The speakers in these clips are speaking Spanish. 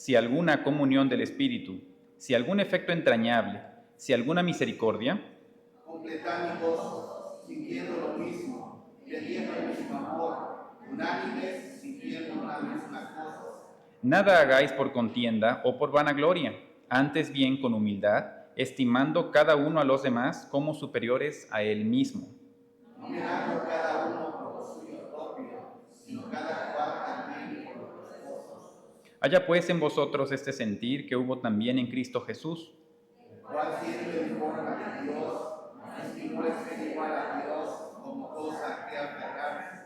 si alguna comunión del Espíritu, si algún efecto entrañable, si alguna misericordia, completad mi gozo, sintiendo lo mismo, teniendo el mismo amor, unánimes, sintiendo las mismas cosas. nada hagáis por contienda o por vanagloria, antes bien con humildad, estimando cada uno a los demás como superiores a él mismo. No mirando cada uno por lo suyo propio, sino cada cual también por los esposos. Haya pues en vosotros este sentir que hubo también en Cristo Jesús, El cual siendo en forma de Dios, no estimó el ser igual a Dios como cosa que aferrarse,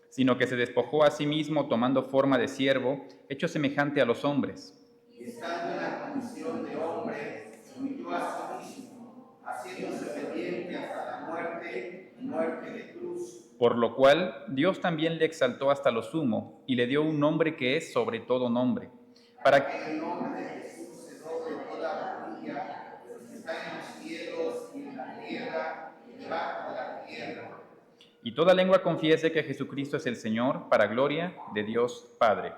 sino que se despojó a sí mismo tomando forma de siervo, hecho semejante a los hombres. y estando en la condición de hombre, se humilló a sí mismo, haciéndose obediente hasta la muerte y muerte de cruz. Por lo cual Dios también le exaltó hasta lo sumo y le dio un nombre que es sobre todo nombre, para que En el nombre de Jesús se doble toda rodilla, los que están en los cielos y en la tierra y debajo de la tierra, y toda lengua confiese que Jesucristo es el Señor, para gloria de Dios Padre.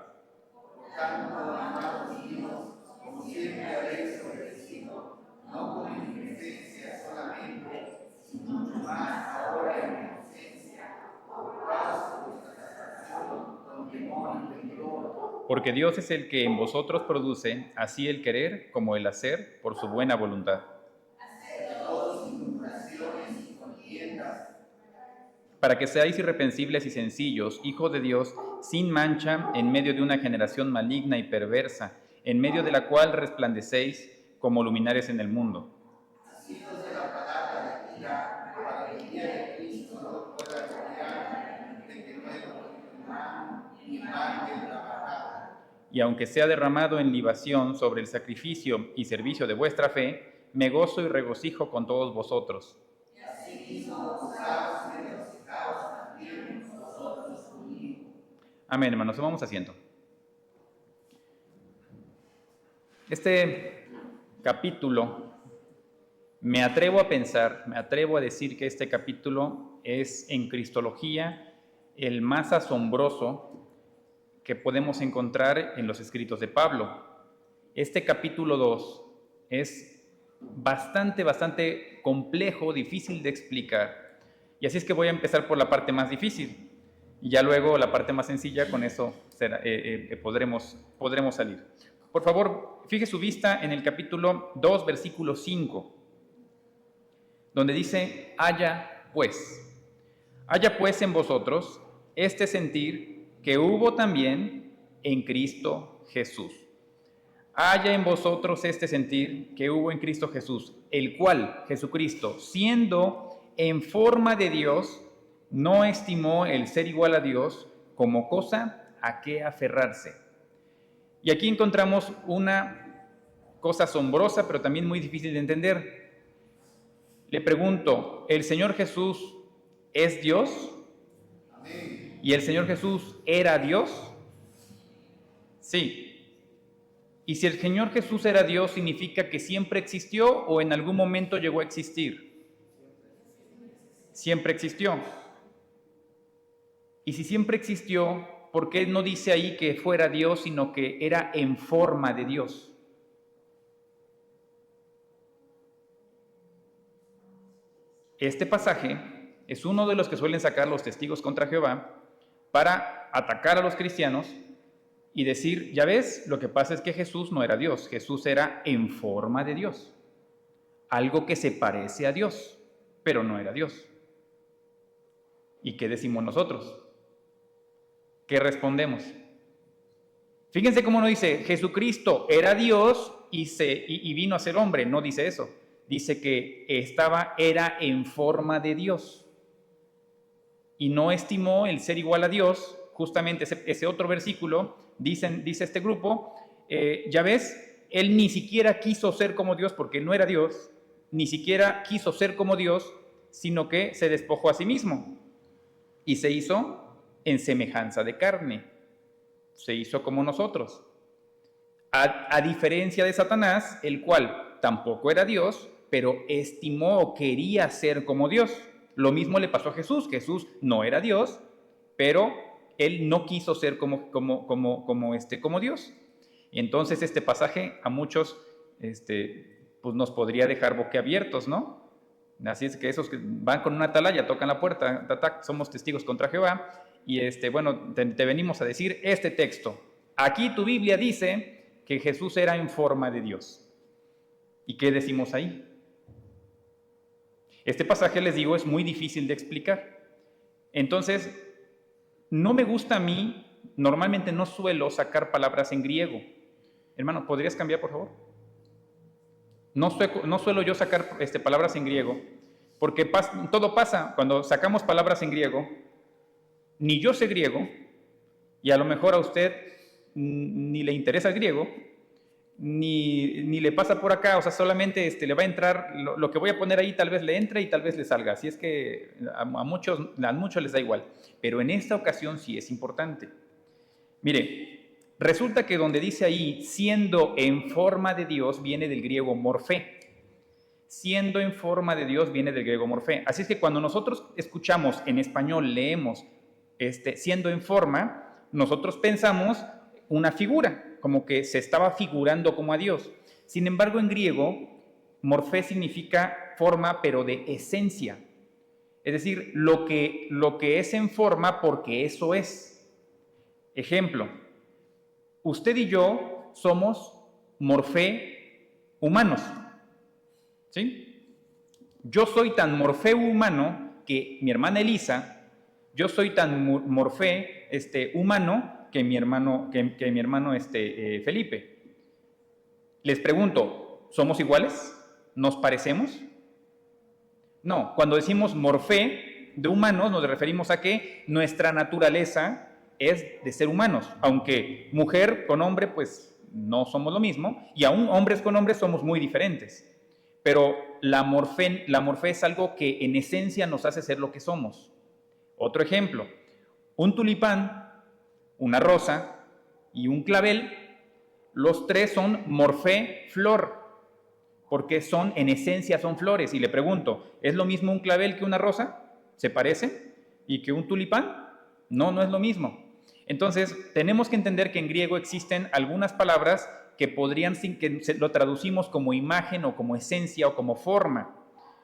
por tanto, amados míos, como siempre habéis obedecido, no con inocencia solamente, sino mucho más ahora en mi ausencia, ocupaos de vuestra salvación con temor y temblor, Porque Dios es el que en vosotros produce así el querer como el hacer por su buena voluntad. todos sin murmuraciones y contiendas, Para que seáis irreprensibles y sencillos, hijos de Dios, sin mancha, en medio de una generación maligna y perversa, en medio de la cual resplandecéis como luminares en el mundo. asidos de la palabra de vida, para que el día de Cristo no pueda gloriar de que no he comido pan ni mal de trabajada. Y aunque sea derramado en libación sobre el sacrificio y servicio de vuestra fe, me gozo y regocijo con todos vosotros. Y asimismo gozaos y regocijaos también vosotros conmigo. Amén, hermanos, tomamos asiento. Este capítulo, me atrevo a pensar, me atrevo a decir que este capítulo es en Cristología el más asombroso que podemos encontrar en los escritos de Pablo. Este capítulo 2 es bastante complejo, difícil de explicar. Y así es que voy a empezar por la parte más difícil. Y ya luego la parte más sencilla, con eso podremos salir. Por favor, fije su vista en el capítulo 2, versículo 5, donde dice, haya pues en vosotros este sentir que hubo también en Cristo Jesús. Haya en vosotros este sentir que hubo en Cristo Jesús, el cual, Jesucristo, siendo en forma de Dios, no estimó el ser igual a Dios como cosa a que aferrarse. Y aquí encontramos una cosa asombrosa, pero también muy difícil de entender. Le pregunto, ¿el Señor Jesús es Dios? Amén. ¿Y el Señor Jesús era Dios? Sí. Y si el Señor Jesús era Dios, ¿significa que siempre existió o en algún momento llegó a existir? Siempre existió. Y si siempre existió, ¿por qué no dice ahí que fuera Dios, sino que era en forma de Dios? Este pasaje es uno de los que suelen sacar los testigos contra Jehová para atacar a los cristianos y decir, ya ves, lo que pasa es que Jesús no era Dios, Jesús era en forma de Dios, algo que se parece a Dios, pero no era Dios. ¿Y qué decimos nosotros? ¿Qué respondemos? Fíjense cómo no dice, Jesucristo era Dios y vino a ser hombre, no dice eso. Dice que era en forma de Dios y no estimó el ser igual a Dios. Justamente ese otro versículo, dice este grupo, ya ves, él ni siquiera quiso ser como Dios porque no era Dios, ni siquiera quiso ser como Dios, sino que se despojó a sí mismo y se hizo en semejanza de carne, se hizo como nosotros. A diferencia de Satanás, el cual tampoco era Dios, pero estimó o quería ser como Dios. Lo mismo le pasó a Jesús. Jesús no era Dios, pero él no quiso ser como Dios. Y entonces este pasaje a muchos pues nos podría dejar boquiabiertos, ¿no? Así es que esos que van con una atalaya, tocan la puerta, somos testigos contra Jehová, y bueno, te venimos a decir este texto. Aquí tu Biblia dice que Jesús era en forma de Dios. ¿Y qué decimos ahí? Este pasaje, les digo, es muy difícil de explicar. Entonces, no me gusta a mí, normalmente no suelo sacar palabras en griego. Hermano, ¿podrías cambiar, por favor? No suelo yo sacar palabras en griego, porque todo pasa cuando sacamos palabras en griego. Ni yo sé griego, y a lo mejor a usted ni le interesa el griego, ni le pasa por acá, o sea, solamente le va a entrar, lo que voy a poner ahí tal vez le entre y tal vez le salga, así es que a muchos les da igual, pero en esta ocasión sí es importante. Mire, resulta que donde dice ahí, siendo en forma de Dios, viene del griego morfé. Siendo en forma de Dios viene del griego morfé. Así es que cuando nosotros escuchamos en español, leemos siendo en forma, nosotros pensamos una figura, como que se estaba figurando como a Dios. Sin embargo, en griego, morfé significa forma, pero de esencia. Es decir, lo que es en forma porque eso es. Ejemplo, usted y yo somos morfé humanos, ¿sí? Yo soy tan morfé humano que mi hermana Elisa, yo soy tan morfé humano que mi hermano Felipe. Les pregunto, ¿somos iguales? ¿Nos parecemos? No, cuando decimos morfé de humanos nos referimos a que nuestra naturaleza es de ser humanos, aunque mujer con hombre pues no somos lo mismo, y aún hombres con hombres somos muy diferentes. Pero la morfé es algo que en esencia nos hace ser lo que somos. Otro ejemplo, un tulipán, una rosa y un clavel, los tres son morfé flor, porque en esencia son flores. Y le pregunto, ¿es lo mismo un clavel que una rosa? ¿Se parece? ¿Y que un tulipán? No, no es lo mismo. Entonces, tenemos que entender que en griego existen algunas palabras que lo traducimos como imagen o como esencia o como forma,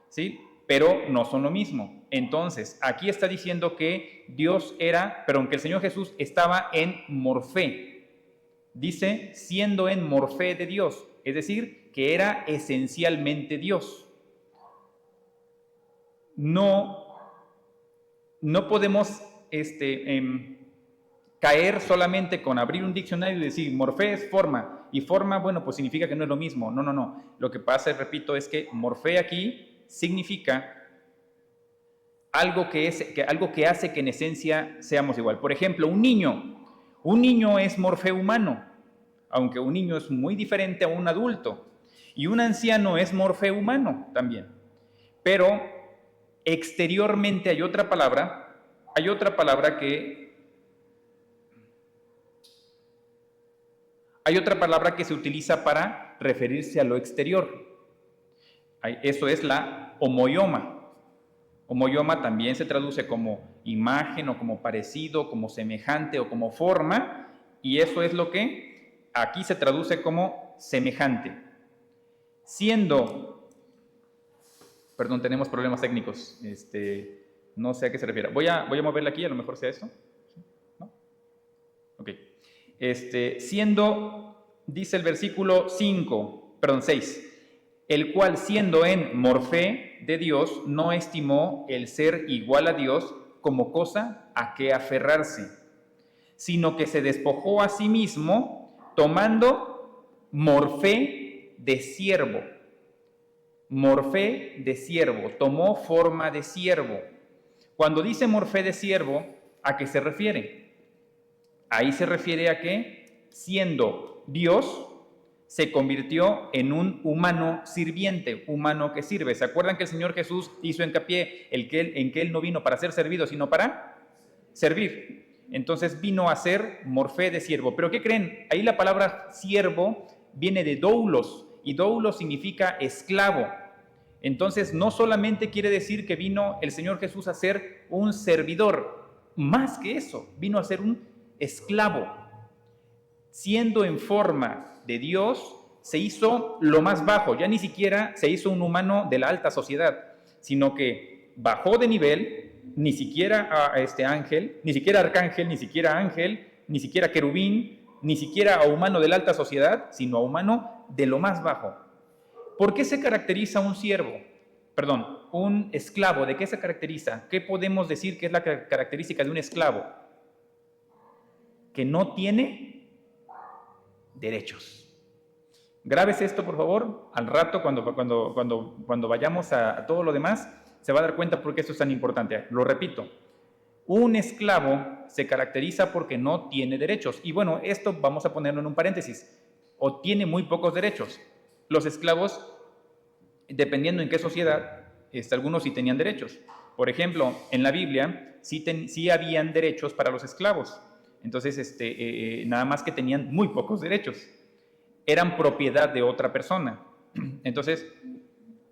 ¿sí? Pero no son lo mismo. Entonces, aquí está diciendo que que el Señor Jesús estaba en morfé. Dice, siendo en morfé de Dios, es decir, que era esencialmente Dios. No podemos caer solamente con abrir un diccionario y decir, morfé es forma, y forma, bueno, pues significa que no es lo mismo. No. Lo que pasa, repito, es que morfé aquí significa algo que hace que en esencia seamos igual. Por ejemplo, un niño es morfé humano, aunque un niño es muy diferente a un adulto, y un anciano es morfé humano también. Pero exteriormente hay otra palabra que se utiliza para referirse a lo exterior. Eso es la homoioma. Homoioma también se traduce como imagen o como parecido, como semejante o como forma, y eso es lo que aquí se traduce como semejante. Perdón, tenemos problemas técnicos, no sé a qué se refiere. Voy a moverle aquí, a lo mejor sea esto. ¿No? Ok. Dice el versículo 6, el cual siendo en morfé de Dios, no estimó el ser igual a Dios como cosa a que aferrarse, sino que se despojó a sí mismo, tomando morfé de siervo. Morfé de siervo, tomó forma de siervo. Cuando dice morfé de siervo, ¿a qué se refiere? Ahí se refiere a que, siendo Dios, se convirtió en un humano sirviente, humano que sirve. ¿Se acuerdan que el Señor Jesús hizo hincapié en que Él no vino para ser servido, sino para servir? Entonces vino a ser morfé de siervo. ¿Pero qué creen? Ahí la palabra siervo viene de doulos, y doulos significa esclavo. Entonces no solamente quiere decir que vino el Señor Jesús a ser un servidor, más que eso, vino a ser un esclavo. siendo en forma de Dios, se hizo lo más bajo, ya ni siquiera se hizo un humano de la alta sociedad, sino que bajó de nivel, ni siquiera a ángel, ni siquiera arcángel, ni siquiera ángel, ni siquiera querubín, ni siquiera a humano de la alta sociedad, sino a humano de lo más bajo. ¿Por qué se caracteriza un esclavo? ¿De qué se caracteriza? ¿Qué podemos decir que es la característica de un esclavo? Que no tiene derechos. Grábese esto, por favor. Al rato, cuando vayamos a todo lo demás, se va a dar cuenta por qué esto es tan importante. Lo repito. Un esclavo se caracteriza porque no tiene derechos. Y bueno, esto vamos a ponerlo en un paréntesis. O tiene muy pocos derechos. Los esclavos, dependiendo en qué sociedad, algunos sí tenían derechos. Por ejemplo, en la Biblia sí habían derechos para los esclavos. Entonces, nada más que tenían muy pocos derechos. Eran propiedad de otra persona. Entonces,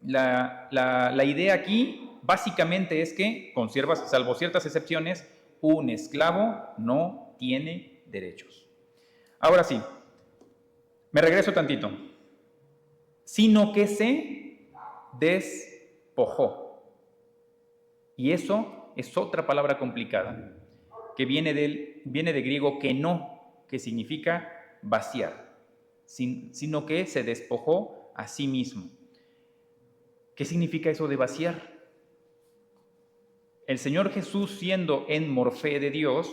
la idea aquí básicamente es que, salvo ciertas excepciones, un esclavo no tiene derechos. Ahora sí, me regreso tantito. Sino que se despojó. Y eso es otra palabra complicada, que viene de griego keno, que significa vaciar. Sino que se despojó a sí mismo. ¿Qué significa eso de vaciar? El Señor Jesús, siendo en morfé de Dios,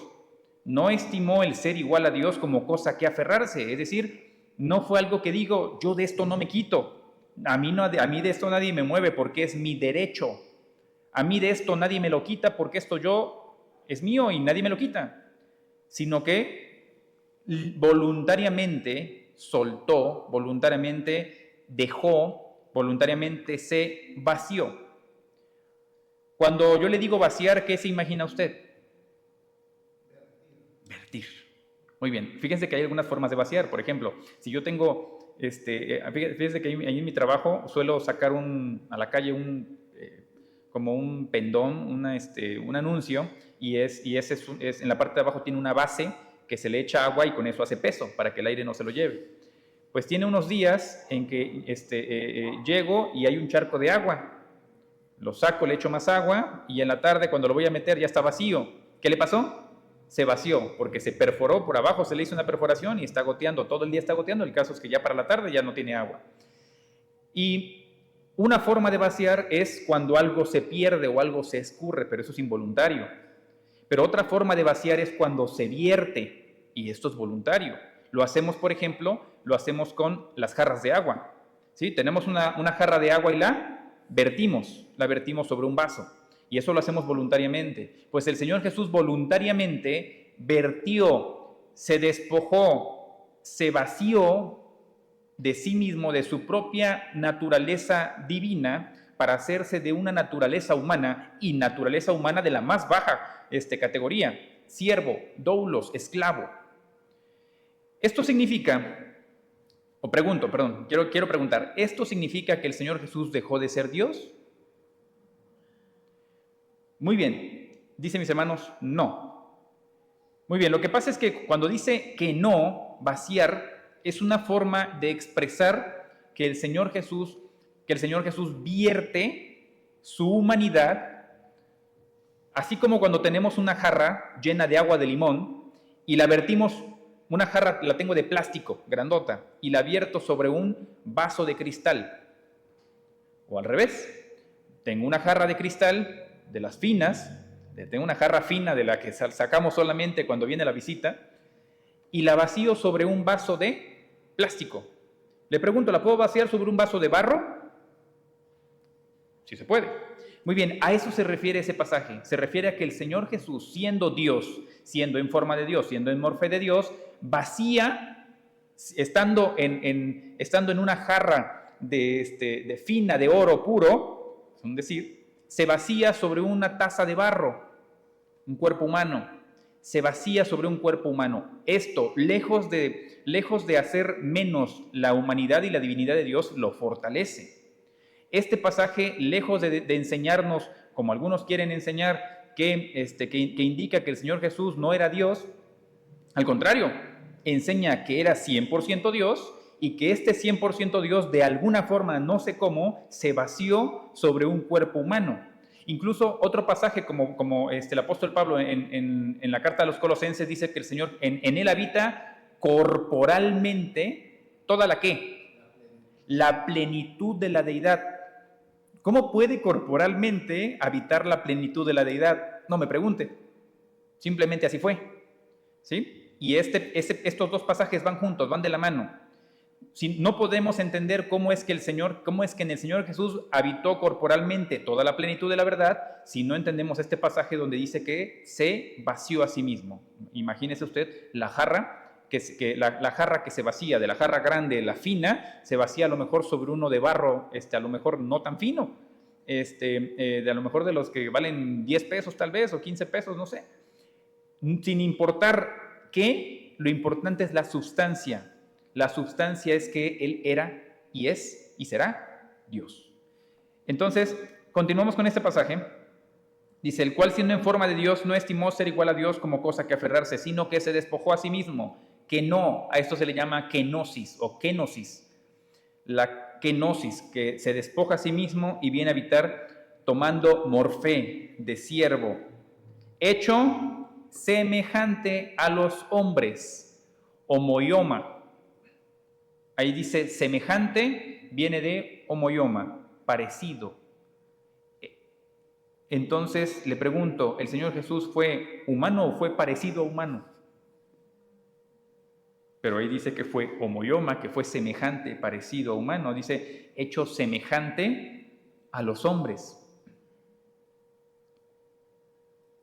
no estimó el ser igual a Dios como cosa que aferrarse. Es decir, no fue algo que digo, yo de esto no me quito. A mí de esto nadie me mueve porque es mi derecho. A mí de esto nadie me lo quita porque esto es mío y nadie me lo quita. Sino que voluntariamente soltó, voluntariamente dejó, voluntariamente se vació. Cuando yo le digo vaciar, ¿qué se imagina usted? Vertir. Muy bien, fíjense que hay algunas formas de vaciar. Por ejemplo, si yo tengo, fíjense que ahí en mi trabajo suelo sacar a la calle como un pendón, un anuncio, y ese es en la parte de abajo tiene una base que se le echa agua y con eso hace peso para que el aire no se lo lleve. Pues tiene unos días en que llego y hay un charco de agua. Lo saco, le echo más agua y en la tarde cuando lo voy a meter ya está vacío. ¿Qué le pasó? Se vació porque se perforó por abajo, se le hizo una perforación y está goteando, todo el día está goteando. El caso es que ya para la tarde ya no tiene agua. Y una forma de vaciar es cuando algo se pierde o algo se escurre, pero eso es involuntario. Pero otra forma de vaciar es cuando se vierte y esto es voluntario. Lo hacemos, por ejemplo, con las jarras de agua. ¿Sí? Tenemos una jarra de agua y la vertimos sobre un vaso. Y eso lo hacemos voluntariamente. Pues el Señor Jesús voluntariamente vertió, se despojó, se vació de sí mismo, de su propia naturaleza divina, para hacerse de una naturaleza humana, y naturaleza humana de la más baja categoría, siervo, doulos, esclavo. Esto significa, quiero preguntar, ¿esto significa que el Señor Jesús dejó de ser Dios? Muy bien, dicen mis hermanos, no. Muy bien, lo que pasa es que cuando dice que no, vaciar, es una forma de expresar que el Señor Jesús vierte su humanidad, así como cuando tenemos una jarra llena de agua de limón y la vertimos. Una jarra la tengo de plástico, grandota, y la vierto sobre un vaso de cristal. O al revés, tengo una jarra de cristal de las finas, tengo una jarra fina de la que sacamos solamente cuando viene la visita, y la vacío sobre un vaso de plástico. Le pregunto, ¿la puedo vaciar sobre un vaso de barro? Sí se puede. Muy bien, a eso se refiere ese pasaje. Se refiere a que el Señor Jesús, siendo Dios, siendo en forma de Dios, siendo en morfe de Dios, vacía, estando en una jarra de fina, de oro puro, es un decir, se vacía sobre una taza de barro, un cuerpo humano, se vacía sobre un cuerpo humano. Esto, lejos de hacer menos la humanidad y la divinidad de Dios, lo fortalece. Este pasaje, lejos de enseñarnos, como algunos quieren enseñar, que indica que el Señor Jesús no era Dios, al contrario, enseña que era 100% Dios y que este 100% Dios de alguna forma, no sé cómo, se vació sobre un cuerpo humano. Incluso otro pasaje como el apóstol Pablo en la carta a los Colosenses dice que el Señor en él habita corporalmente toda la ¿qué? La plenitud de la deidad. ¿Cómo puede corporalmente habitar la plenitud de la deidad? No me pregunte. Simplemente así fue. ¿Sí? Y estos dos pasajes van juntos, van de la mano. Si no podemos entender cómo es que en el Señor Jesús habitó corporalmente toda la plenitud de la verdad, si no entendemos este pasaje donde dice que se vació a sí mismo. Imagínese usted la jarra la jarra que se vacía, de la jarra grande, la fina, se vacía a lo mejor sobre uno de barro, a lo mejor no tan fino, de a lo mejor de los que valen 10 pesos tal vez, o 15 pesos, no sé. Sin importar qué, lo importante es la sustancia. La sustancia es que Él era y es y será Dios. Entonces, continuamos con este pasaje. Dice, el cual siendo en forma de Dios no estimó ser igual a Dios como cosa que aferrarse, sino que se despojó a sí mismo. Que no, a esto se le llama kenosis o kenosis. La kenosis, que se despoja a sí mismo y viene a habitar tomando morfé de siervo, hecho semejante a los hombres, homoioma. Ahí dice semejante, viene de homoioma, parecido. Entonces le pregunto, ¿el Señor Jesús fue humano o fue parecido a humano? Pero ahí dice que fue homoioma, que fue semejante, parecido a humano. Dice, hecho semejante a los hombres.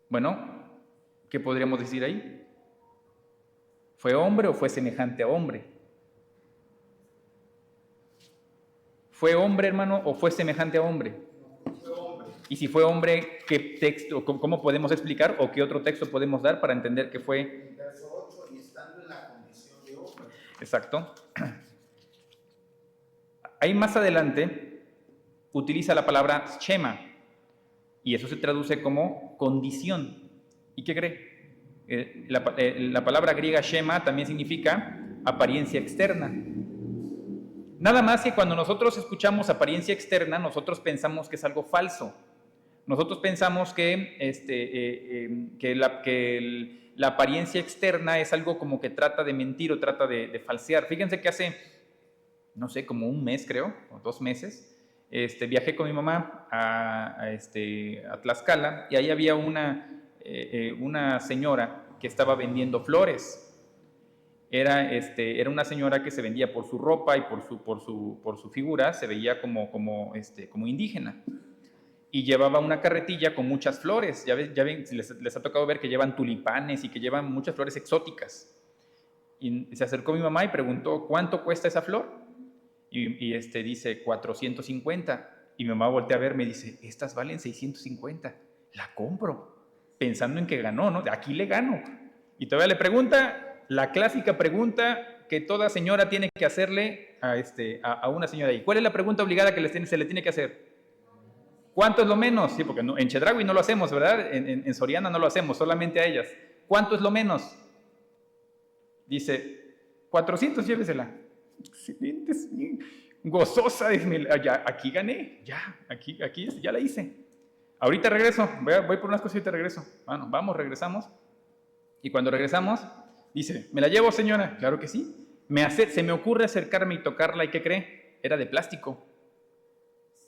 Bueno, ¿qué podríamos decir ahí? ¿Fue hombre o fue semejante a hombre? ¿Fue hombre, hermano, o fue semejante a hombre? Fue hombre. Y si fue hombre, ¿qué texto, cómo podemos explicar o qué otro texto podemos dar para entender que fue? Verso 8, y estando en la condición de hombre. Exacto. Ahí más adelante utiliza la palabra schema y eso se traduce como condición. ¿Y qué cree? La palabra griega schema también significa apariencia externa. Nada más que cuando nosotros escuchamos apariencia externa, nosotros pensamos que es algo falso. Nosotros pensamos que la apariencia externa es algo como que trata de mentir o trata de falsear. Fíjense que hace, no sé, como un mes creo, o 2 meses, viajé con mi mamá a Tlaxcala y ahí había una señora que estaba vendiendo flores. Era una señora que se vendía por su ropa y por su figura, se veía como indígena. Y llevaba una carretilla con muchas flores. Ya ven, les ha tocado ver que llevan tulipanes y que llevan muchas flores exóticas. Y se acercó mi mamá y preguntó, ¿cuánto cuesta esa flor? Y dice, 450. Y mi mamá voltea a ver, me dice, estas valen 650. La compro, pensando en que ganó, ¿no? Aquí le gano. Y todavía le pregunta, la clásica pregunta que toda señora tiene que hacerle a una señora ahí. ¿Cuál es la pregunta obligada que se le tiene que hacer? ¿Cuánto es lo menos? Sí, porque en Chedraui no lo hacemos, ¿verdad? En Soriana no lo hacemos, solamente a ellas. ¿Cuánto es lo menos? Dice, 400, llévesela. Excelente, gozosa, ya, aquí gané, aquí ya la hice. Ahorita regreso, voy por unas cositas y regreso. Bueno, vamos, regresamos. Y cuando regresamos, dice, ¿me la llevo, señora? Claro que sí. Se me ocurre acercarme y tocarla, ¿y qué cree? Era de plástico.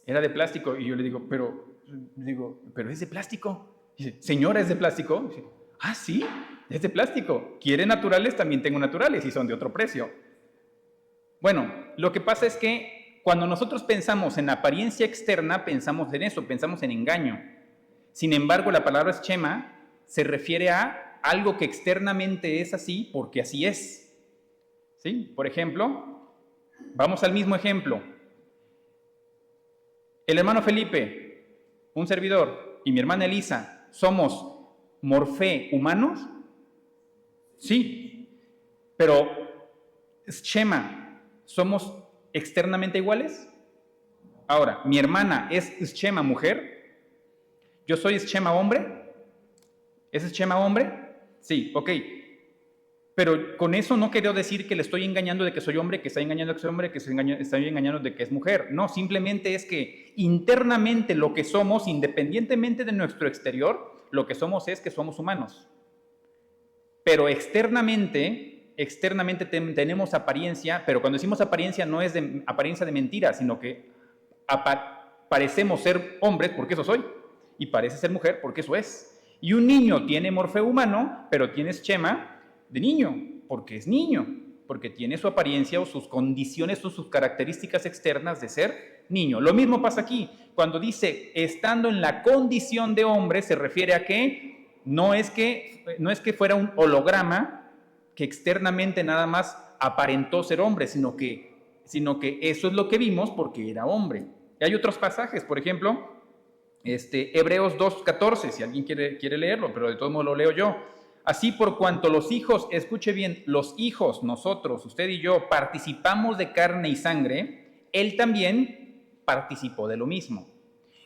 Era de plástico. Y yo le digo, pero es de plástico. Dice, señora, ¿es de plástico? Dice, ah, sí, es de plástico. ¿Quiere naturales? También tengo naturales y son de otro precio. Bueno, lo que pasa es que cuando nosotros pensamos en apariencia externa, pensamos en eso, pensamos en engaño. Sin embargo, la palabra schema se refiere a algo que externamente es así porque así es. ¿Sí? Por ejemplo, vamos al mismo ejemplo. El hermano Felipe, un servidor, y mi hermana Elisa, ¿somos morfé humanos? Sí, pero schema, ¿somos externamente iguales? Ahora, ¿mi hermana es schema mujer? ¿Yo soy schema hombre? ¿Es schema hombre? Sí, ok. Pero con eso no quiero decir que le estoy engañando de que soy hombre, que está engañando de que soy hombre, que estoy engañando de que es mujer. No, simplemente es que internamente lo que somos, independientemente de nuestro exterior, lo que somos es que somos humanos. Pero externamente tenemos apariencia, pero cuando decimos apariencia no es de apariencia de mentira, sino que parecemos ser hombres porque eso soy, y parece ser mujer porque eso es. Y un niño tiene morfeo humano, pero tiene esquema de niño, porque es niño, porque tiene su apariencia o sus condiciones o sus características externas de ser niño. Lo mismo pasa aquí. Cuando dice estando en la condición de hombre, se refiere a que no es que fuera un holograma que externamente nada más aparentó ser hombre, sino que eso es lo que vimos porque era hombre. Y hay otros pasajes, por ejemplo, Hebreos 2:14, si alguien quiere leerlo, pero de todos modos lo leo yo. Así por cuanto los hijos, escuche bien, los hijos, nosotros, usted y yo, participamos de carne y sangre, él también participó de lo mismo.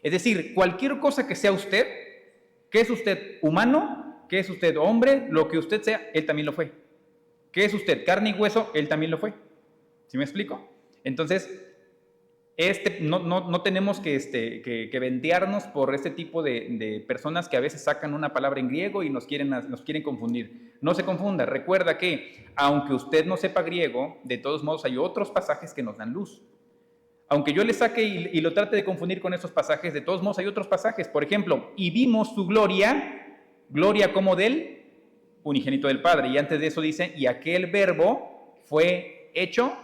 Es decir, cualquier cosa que sea usted, que es usted humano, que es usted hombre, lo que usted sea, él también lo fue. ¿Qué es usted? Carne y hueso, él también lo fue. ¿Sí me explico? Entonces, no tenemos que ventearnos por este tipo de personas que a veces sacan una palabra en griego y nos quieren confundir. No se confunda, recuerda que aunque usted no sepa griego, de todos modos hay otros pasajes que nos dan luz. Aunque yo le saque y lo trate de confundir con esos pasajes, de todos modos hay otros pasajes. Por ejemplo, y vimos su gloria como del unigénito del Padre. Y antes de eso dice, y aquel verbo fue hecho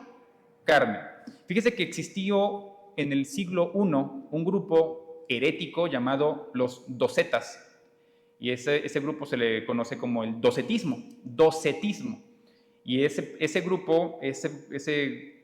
carne. Fíjese que existió en el siglo I un grupo herético llamado los docetas. Y ese grupo se le conoce como el docetismo. Y ese grupo de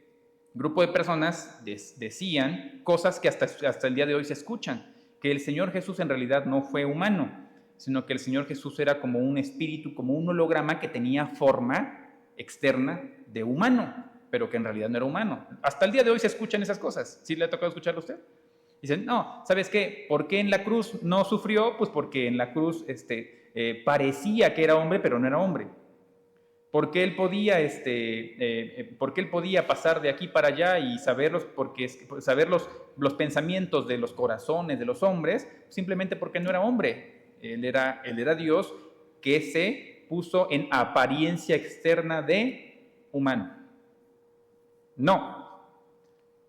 personas decían cosas que hasta el día de hoy se escuchan, que el Señor Jesús en realidad no fue humano, sino que el Señor Jesús era como un espíritu, como un holograma que tenía forma externa de humano, pero que en realidad no era humano. Hasta el día de hoy se escuchan esas cosas. ¿Sí le ha tocado escucharlo a usted? Dicen, no, ¿sabes qué? ¿Por qué en la cruz no sufrió? Pues porque en la cruz parecía que era hombre, pero no era hombre. ¿Por qué él podía pasar de aquí para allá y saber los pensamientos de los corazones de los hombres? Simplemente porque no era hombre. Él era Dios que se puso en apariencia externa de humano. No.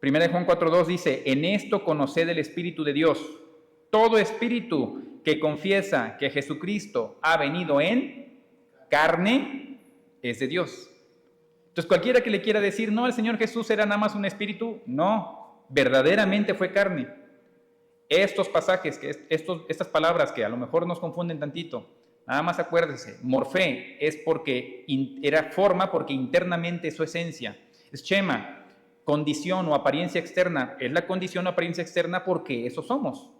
1 Juan 4:2 dice, en esto conoced el Espíritu de Dios. Todo espíritu que confiesa que Jesucristo ha venido en carne es de Dios. Entonces cualquiera que le quiera decir, no, el Señor Jesús era nada más un espíritu, no, verdaderamente fue carne. Estos pasajes, estas palabras que a lo mejor nos confunden tantito, nada más acuérdese, morfé es porque era forma, porque internamente es su esencia. Schema, condición o apariencia externa, es la condición o apariencia externa porque eso somos.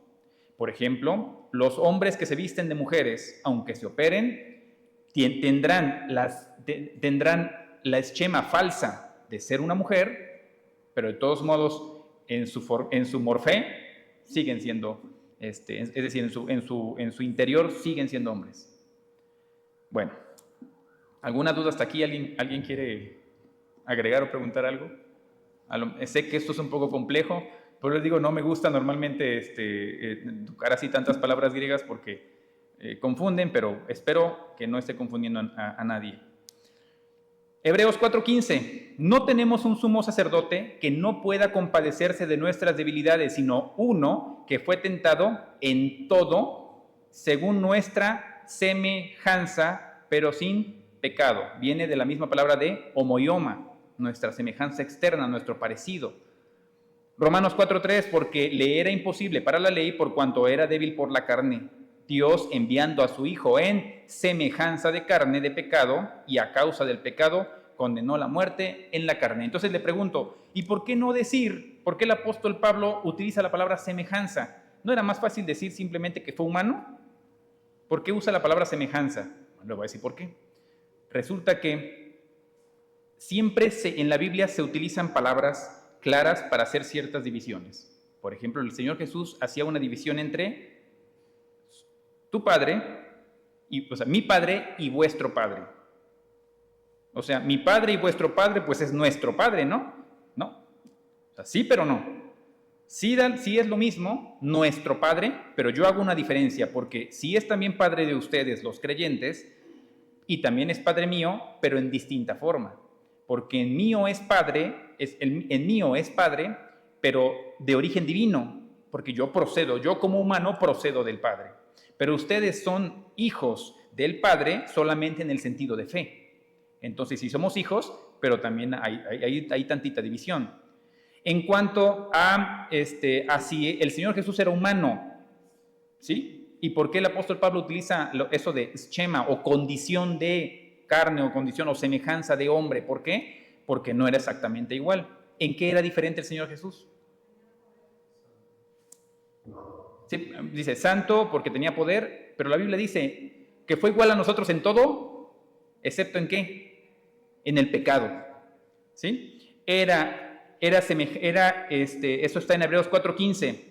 Por ejemplo, los hombres que se visten de mujeres, aunque se operen, tendrán la esquema falsa de ser una mujer, pero de todos modos en su morfé siguen siendo, es decir, en su interior siguen siendo hombres. Bueno, ¿alguna duda hasta aquí? ¿Alguien quiere agregar o preguntar algo? Sé que esto es un poco complejo, pero les digo, no me gusta normalmente tocar así tantas palabras griegas porque confunden, pero espero que no esté confundiendo a nadie. Hebreos 4:15, no tenemos un sumo sacerdote que no pueda compadecerse de nuestras debilidades, sino uno que fue tentado en todo según nuestra semejanza, pero sin pecado. Viene de la misma palabra de homoioma, nuestra semejanza externa, nuestro parecido. Romanos 4:3, porque le era imposible para la ley por cuanto era débil por la carne. Dios enviando a su Hijo en semejanza de carne de pecado y a causa del pecado condenó la muerte en la carne. Entonces le pregunto, ¿y por qué no decir, por qué el apóstol Pablo utiliza la palabra semejanza? ¿No era más fácil decir simplemente que fue humano? ¿Por qué usa la palabra semejanza? Le voy a decir por qué. Resulta que siempre en la Biblia se utilizan palabras claras para hacer ciertas divisiones. Por ejemplo, el Señor Jesús hacía una división entre tu padre, mi padre y vuestro padre. O sea, mi padre y vuestro padre, pues es nuestro padre, ¿no? No. O sea, sí, pero no. Sí, sí es lo mismo, nuestro padre, pero yo hago una diferencia, porque sí es también padre de ustedes, los creyentes, y también es padre mío, pero en distinta forma. Porque en mío es padre, pero de origen divino, porque yo como humano procedo del Padre. Pero ustedes son hijos del Padre solamente en el sentido de fe. Entonces sí somos hijos, pero también hay tantita división. En cuanto a si el Señor Jesús era humano, ¿sí? ¿Y por qué el apóstol Pablo utiliza eso de schema o condición de carne o condición o semejanza de hombre? ¿Por qué? Porque no era exactamente igual. ¿En qué era diferente el Señor Jesús? Sí, dice santo porque tenía poder, pero la Biblia dice que fue igual a nosotros en todo, excepto ¿en qué? En el pecado. ¿Sí? Eso está en Hebreos 4:15.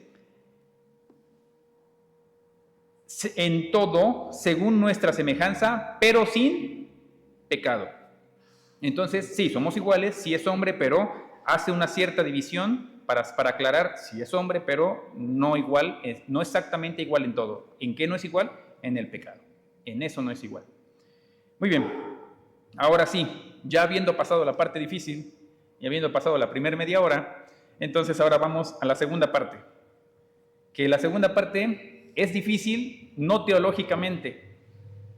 En todo, según nuestra semejanza, pero sin pecado. Entonces, sí, somos iguales, sí es hombre, pero hace una cierta división para aclarar, sí es hombre, pero no igual, no exactamente igual en todo. ¿En qué no es igual? En el pecado. En eso no es igual. Muy bien, ahora sí, ya habiendo pasado la parte difícil y habiendo pasado la primera media hora, entonces ahora vamos a la segunda parte. Que la segunda parte es difícil, no teológicamente,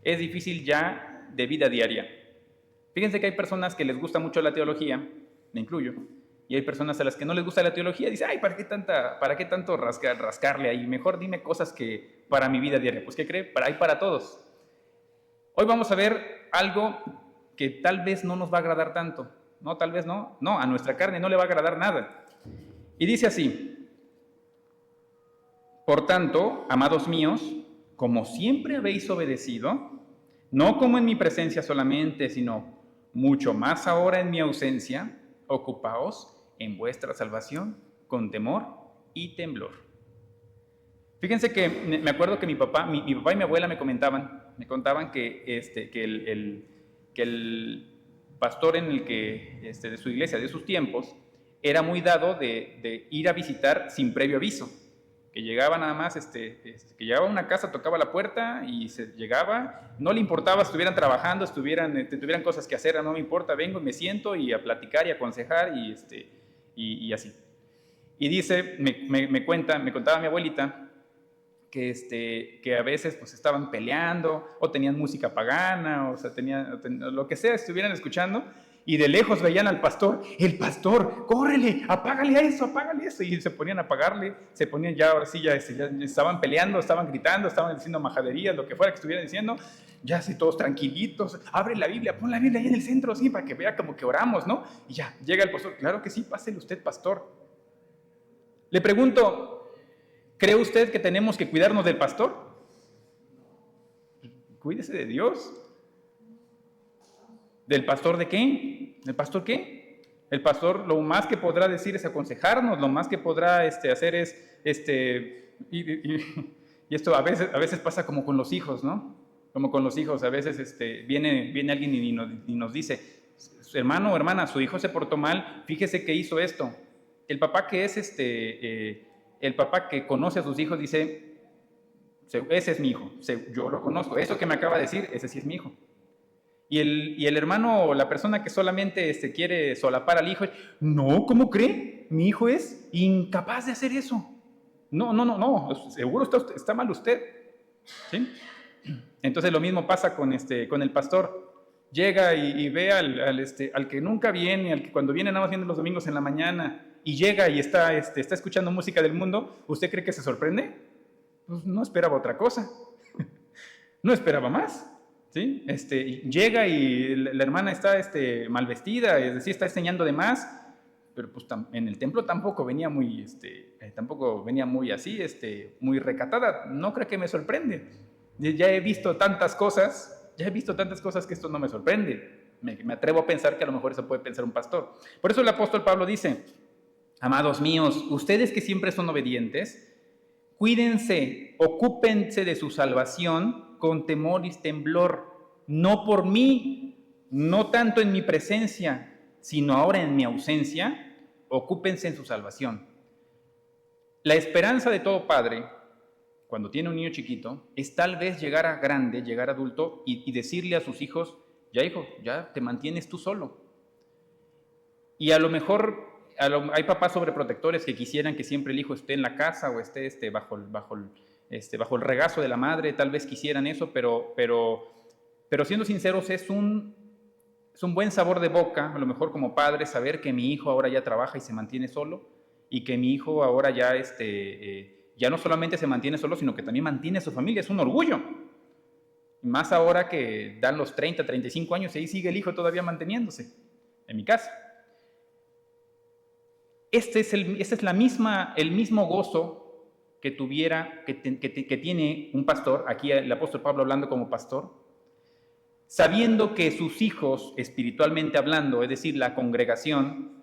es difícil ya de vida diaria. Fíjense que hay personas que les gusta mucho la teología, me incluyo, y hay personas a las que no les gusta la teología, dicen, ay, ¿para qué tanto rascarle ahí? Mejor dime cosas que para mi vida diaria. Pues, ¿qué cree? Hay para todos. Hoy vamos a ver algo que tal vez no nos va a agradar tanto. No, tal vez no. No, a nuestra carne no le va a agradar nada. Y dice así: por tanto, amados míos, como siempre habéis obedecido, no como en mi presencia solamente, sino mucho más ahora en mi ausencia, ocupaos en vuestra salvación con temor y temblor. Fíjense que me acuerdo que mi papá y mi abuela me contaban que el pastor de su iglesia, de sus tiempos, era muy dado de ir a visitar sin previo aviso. Que llegaba nada más, que llegaba a una casa, tocaba la puerta y se llegaba, no le importaba si estuvieran trabajando, tuvieran cosas que hacer, no me importa, vengo y me siento y a platicar y a aconsejar y así. Y dice, me contaba mi abuelita que a veces pues estaban peleando o tenían música pagana, o sea, lo que sea, estuvieran escuchando. Y de lejos veían al pastor, el pastor, córrele, apágale eso, y se ponían a apagarle, ahora sí, ya estaban peleando, estaban gritando, estaban diciendo majaderías, lo que fuera que estuvieran diciendo, ya así todos tranquilitos, abre la Biblia, pon la Biblia ahí en el centro, así, para que vea como que oramos, ¿no? Y ya, llega el pastor, claro que sí, pásele usted, pastor. Le pregunto, ¿cree usted que tenemos que cuidarnos del pastor? Cuídese de Dios. ¿Del pastor de qué? ¿El pastor qué? El pastor lo más que podrá decir es aconsejarnos, lo más que podrá hacer es, y esto a veces pasa como con los hijos, ¿no? Como con los hijos, a veces viene alguien y nos dice, hermano o hermana, su hijo se portó mal, fíjese que hizo esto. El papá que el papá que conoce a sus hijos dice, ese es mi hijo, yo lo conozco, eso que me acaba de decir, ese sí es mi hijo. Y el hermano o la persona que solamente quiere solapar al hijo, no, ¿cómo cree? Mi hijo es incapaz de hacer eso. No, seguro está mal usted. ¿Sí? Entonces lo mismo pasa con el pastor. Llega y ve al que nunca viene, al que cuando viene nada más viene los domingos en la mañana, y llega y está escuchando música del mundo, ¿usted cree que se sorprende? Pues no esperaba otra cosa. No esperaba más. ¿Sí? Llega y la hermana está mal vestida, es decir, está enseñando de más, pero pues en el templo tampoco venía muy así, muy recatada. No creo que me sorprende. Ya he visto tantas cosas que esto no me sorprende. Me atrevo a pensar que a lo mejor eso puede pensar un pastor. Por eso el apóstol Pablo dice, amados míos, ustedes que siempre son obedientes, cuídense, ocúpense de su salvación con temor y temblor, no por mí, no tanto en mi presencia, sino ahora en mi ausencia, ocúpense en su salvación. La esperanza de todo padre, cuando tiene un niño chiquito, es tal vez llegar a grande, llegar a adulto y decirle a sus hijos, ya hijo, ya te mantienes tú solo. Y a lo mejor hay papás sobreprotectores que quisieran que siempre el hijo esté en la casa o esté bajo el regazo de la madre, tal vez quisieran eso, pero siendo sinceros es un buen sabor de boca, a lo mejor como padre, saber que mi hijo ahora ya trabaja y se mantiene solo, y que mi hijo ahora ya, ya no solamente se mantiene solo, sino que también mantiene a su familia, es un orgullo. Más ahora que dan los 30, 35 años y ahí sigue el hijo todavía manteniéndose en mi casa. Este es el mismo gozo que tiene un pastor, aquí el apóstol Pablo hablando como pastor, sabiendo que sus hijos, espiritualmente hablando, es decir, la congregación,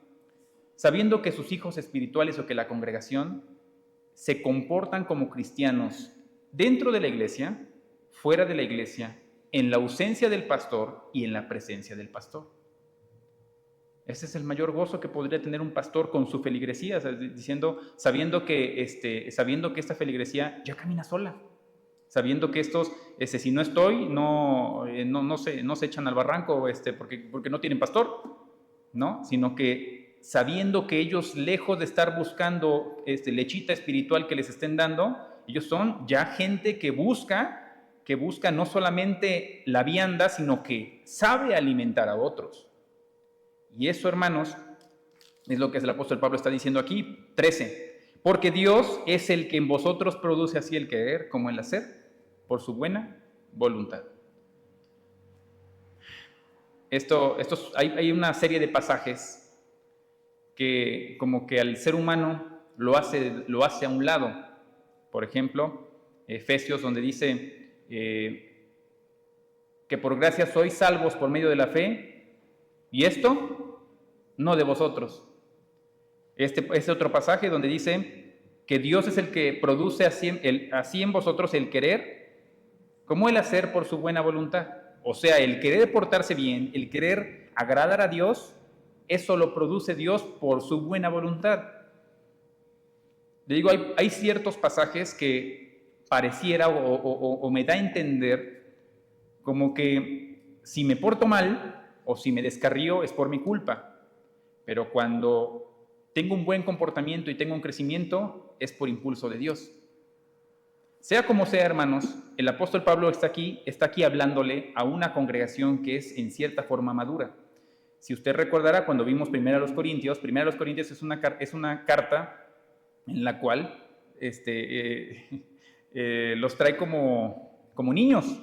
sabiendo que sus hijos espirituales o que la congregación se comportan como cristianos dentro de la iglesia, fuera de la iglesia, en la ausencia del pastor y en la presencia del pastor. Ese es el mayor gozo que podría tener un pastor con su feligresía, sabiendo que esta feligresía ya camina sola, sabiendo que estos, si no estoy, no se echan al barranco porque no tienen pastor, ¿no? Sino que sabiendo que ellos, lejos de estar buscando lechita espiritual que les estén dando, ellos son ya gente que busca no solamente la vianda, sino que sabe alimentar a otros. Y eso, hermanos, es lo que el apóstol Pablo está diciendo aquí, 13. Porque Dios es el que en vosotros produce así el querer como el hacer, por su buena voluntad. Hay una serie de pasajes que como que al ser humano lo hace a un lado. Por ejemplo, Efesios, donde dice que por gracia sois salvos por medio de la fe, y esto no de vosotros. Este otro pasaje donde dice que Dios es el que produce así en vosotros el querer como el hacer por su buena voluntad. O sea, el querer portarse bien, el querer agradar a Dios, eso lo produce Dios por su buena voluntad. Le digo, hay ciertos pasajes que pareciera o me da a entender como que si me porto mal o si me descarrío es por mi culpa. Pero cuando tengo un buen comportamiento y tengo un crecimiento, es por impulso de Dios. Sea como sea, hermanos, el apóstol Pablo está aquí hablándole a una congregación que es en cierta forma madura. Si usted recordará, cuando vimos Primera a los Corintios es una carta en la cual los trae como niños.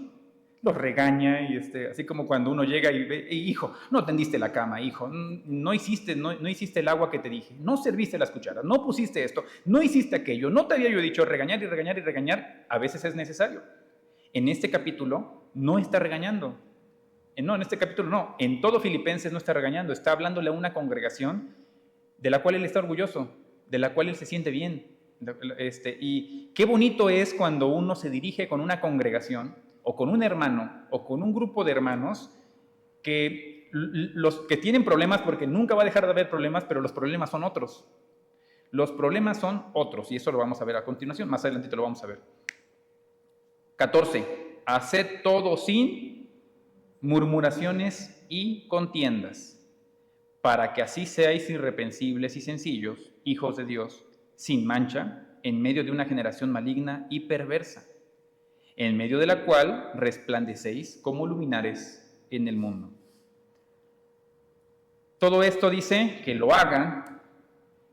Los regaña y así como cuando uno llega y ve, hijo, no tendiste la cama, hijo, no hiciste el agua que te dije, no serviste las cucharas, no pusiste esto, no hiciste aquello, no te había yo dicho regañar y regañar y regañar, a veces es necesario. En este capítulo no está regañando, en este capítulo no, en todo Filipenses no está regañando, está hablándole a una congregación de la cual él está orgulloso, de la cual él se siente bien. Y qué bonito es cuando uno se dirige con una congregación o con un hermano, o con un grupo de hermanos, que los que tienen problemas, porque nunca va a dejar de haber problemas, pero los problemas son otros. Los problemas son otros, y eso lo vamos a ver a continuación, más adelantito lo vamos a ver. 14. Haced todo sin murmuraciones y contiendas, para que así seáis irreprensibles y sencillos, hijos de Dios, sin mancha, en medio de una generación maligna y perversa, en medio de la cual resplandecéis como luminares en el mundo. Todo esto dice que lo hagan,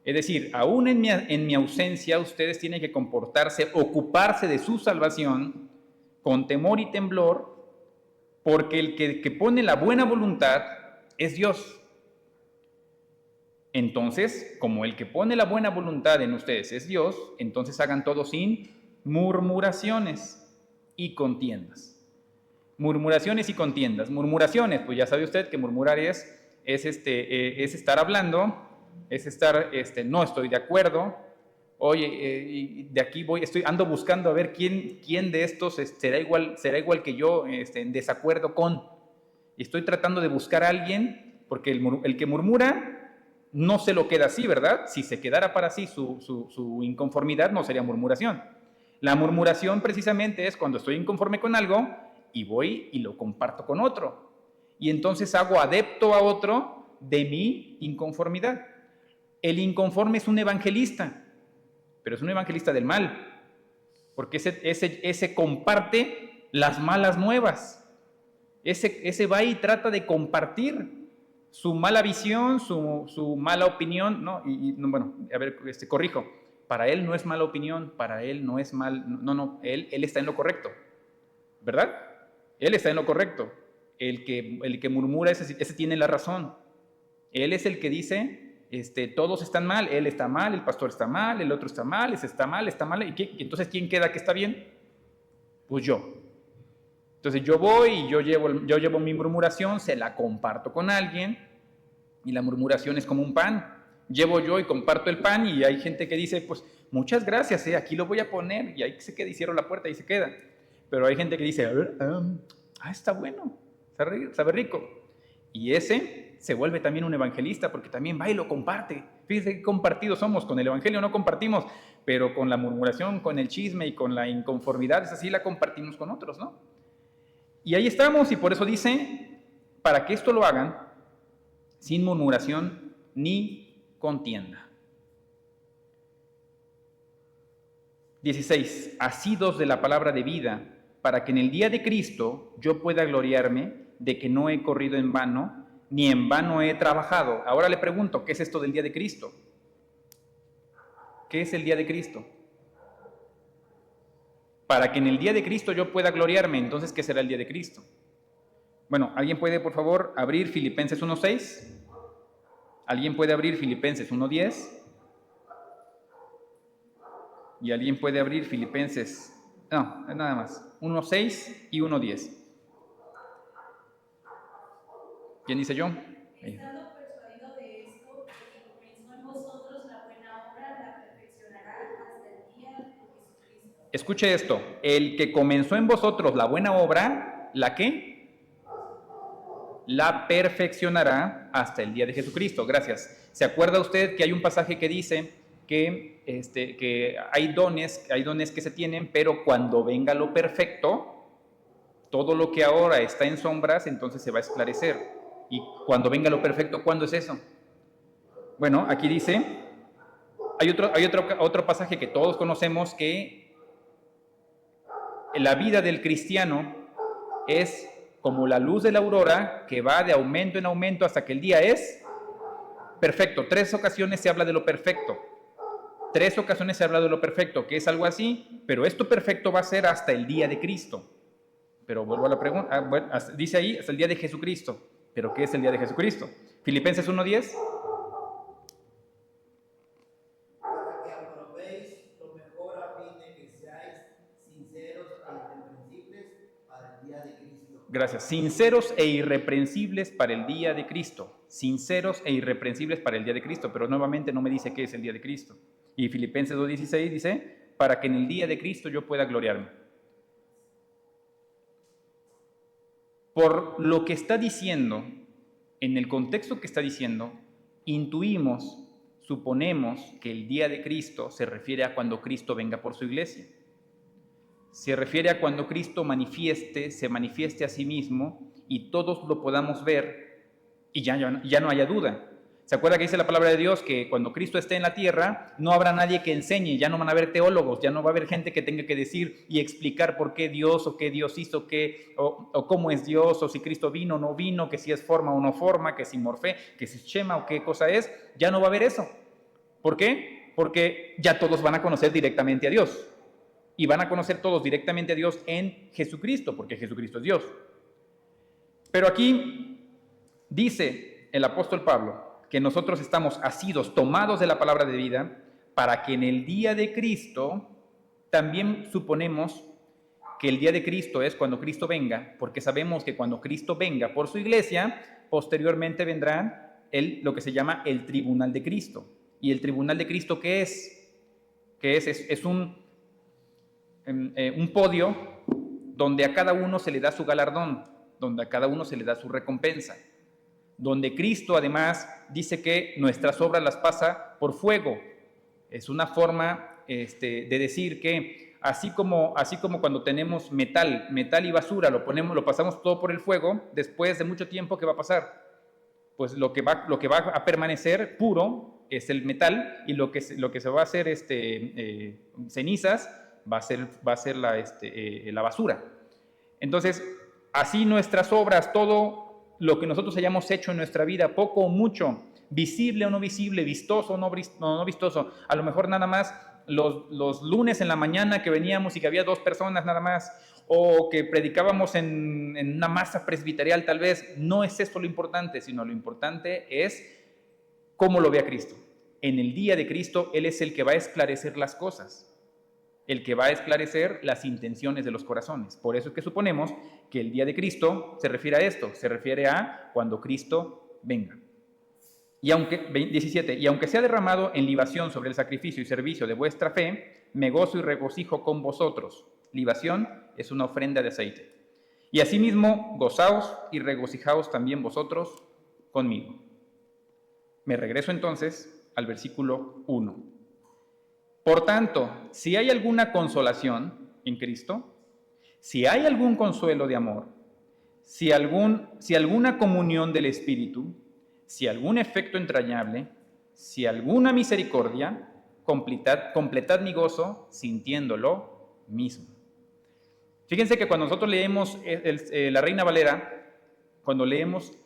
es decir, aún en mi ausencia ustedes tienen que comportarse, ocuparse de su salvación con temor y temblor, porque el que pone la buena voluntad es Dios. Entonces, como el que pone la buena voluntad en ustedes es Dios, entonces hagan todo sin murmuraciones y contiendas. Murmuraciones y contiendas. Murmuraciones, pues ya sabe usted que murmurar es estar hablando, es estar, no estoy de acuerdo, oye, de aquí ando buscando a ver quién de estos será igual que yo, en desacuerdo con. y estoy tratando de buscar a alguien, porque el que murmura no se lo queda así, ¿verdad? Si se quedara para sí su inconformidad, no sería murmuración. La murmuración precisamente es cuando estoy inconforme con algo y voy y lo comparto con otro. Y entonces hago adepto a otro de mi inconformidad. El inconforme es un evangelista, pero es un evangelista del mal, porque ese comparte las malas nuevas. Ese va y trata de compartir su mala visión, su mala opinión, ¿no? Bueno, a ver, corrijo. Para él no es mala opinión, para él no es mal, no, él está en lo correcto, ¿verdad? Él está en lo correcto. El que murmura, ese tiene la razón. Él es el que dice, todos están mal, él está mal, el pastor está mal, el otro está mal, ese está mal, ¿y entonces quién queda que está bien? Pues yo. Entonces yo voy y yo llevo mi murmuración, se la comparto con alguien, y la murmuración es como un pan. Llevo yo y comparto el pan, y hay gente que dice, pues muchas gracias, aquí lo voy a poner, y ahí se queda, y cierro la puerta y se queda. Pero hay gente que dice, está bueno, sabe rico. Y ese se vuelve también un evangelista, porque también va y lo comparte. Fíjense qué compartidos somos. Con el evangelio no compartimos, pero con la murmuración, con el chisme y con la inconformidad, es así, la compartimos con otros, ¿no? Y ahí estamos, y por eso dice, para que esto lo hagan sin murmuración ni contienda. 16. Asidos de la palabra de vida, para que en el día de Cristo yo pueda gloriarme de que no he corrido en vano, ni en vano he trabajado. Ahora le pregunto, ¿qué es esto del día de Cristo? ¿Qué es el día de Cristo? Para que en el día de Cristo yo pueda gloriarme. Entonces, ¿qué será el día de Cristo? Bueno, ¿alguien puede, por favor, abrir Filipenses 1:6? ¿Alguien puede abrir Filipenses 1:10? ¿Y alguien puede abrir Filipenses? No, nada más. 1:6 y 1:10. ¿Quién dice yo? Estando persuadido de esto, que comenzó en vosotros la buena obra, la perfeccionará hasta el día de Jesucristo. Escuche esto, el que comenzó en vosotros la buena obra, ¿la qué? La perfeccionará hasta el día de Jesucristo. Gracias. ¿Se acuerda usted que hay un pasaje que dice que hay dones que se tienen, pero cuando venga lo perfecto, todo lo que ahora está en sombras, entonces se va a esclarecer? Y cuando venga lo perfecto, ¿cuándo es eso? Bueno, aquí dice, hay otro pasaje que todos conocemos, que la vida del cristiano es como la luz de la aurora, que va de aumento en aumento hasta que el día es perfecto. 3 ocasiones se habla de lo perfecto. 3 ocasiones se habla de lo perfecto, que es algo así, pero esto perfecto va a ser hasta el día de Cristo. Pero vuelvo a la pregunta, dice ahí, hasta el día de Jesucristo. ¿Pero qué es el día de Jesucristo? Filipenses 1:10. Para que aprobéis lo mejor a fin de que seáis sinceros e irreprensibles para el día de Cristo. Gracias. Sinceros e irreprensibles para el día de Cristo. Sinceros e irreprensibles para el día de Cristo. Pero nuevamente no me dice qué es el día de Cristo. Y Filipenses 2:16 dice, para que en el día de Cristo yo pueda gloriarme. Por lo que está diciendo, en el contexto que está diciendo, intuimos, suponemos que el día de Cristo se refiere a cuando Cristo venga por su iglesia. Se refiere a cuando Cristo se manifieste a sí mismo y todos lo podamos ver y ya no haya duda. ¿Se acuerda que dice la palabra de Dios que cuando Cristo esté en la tierra no habrá nadie que enseñe, ya no van a haber teólogos, ya no va a haber gente que tenga que decir y explicar por qué Dios o qué Dios hizo, o cómo es Dios, o si Cristo vino o no vino, que si es forma o no forma, que si morfé, que si es shema o qué cosa es? Ya no va a haber eso. ¿Por qué? Porque ya todos van a conocer directamente a Dios. Y van a conocer todos directamente a Dios en Jesucristo, porque Jesucristo es Dios. Pero aquí dice el apóstol Pablo que nosotros estamos asidos, tomados de la palabra de vida, para que en el día de Cristo, también suponemos que el día de Cristo es cuando Cristo venga, porque sabemos que cuando Cristo venga por su iglesia, posteriormente vendrá lo que se llama el tribunal de Cristo. ¿Y el tribunal de Cristo qué es? Es un podio donde a cada uno se le da su galardón. donde a cada uno se le da su recompensa, donde Cristo además dice que nuestras obras las pasa por fuego. Es una forma de decir que así como cuando tenemos metal y basura, lo pasamos todo por el fuego, después de mucho tiempo, ¿qué va a pasar? Pues lo que va a permanecer puro es el metal, y lo que se va a hacer cenizas va a ser la basura. Entonces, así nuestras obras, todo lo que nosotros hayamos hecho en nuestra vida, poco o mucho, visible o no visible, vistoso o no vistoso, a lo mejor nada más los lunes en la mañana que veníamos y que había 2 personas nada más, o que predicábamos en una masa presbiterial tal vez, no es esto lo importante, sino lo importante es cómo lo ve a Cristo. En el día de Cristo, Él es el que va a esclarecer las cosas, el que va a esclarecer las intenciones de los corazones. Por eso es que suponemos que el día de Cristo se refiere a esto, se refiere a cuando Cristo venga. 17, y aunque sea derramado en libación sobre el sacrificio y servicio de vuestra fe, me gozo y regocijo con vosotros. Libación es una ofrenda de aceite. Y asimismo, gozaos y regocijaos también vosotros conmigo. Me regreso entonces al versículo 1. Por tanto, si hay alguna consolación en Cristo, si hay algún consuelo de amor, si alguna comunión del Espíritu, si algún efecto entrañable, si alguna misericordia, completad mi gozo sintiéndolo mismo. Fíjense que cuando nosotros leemos la Reina Valera, cuando leemos,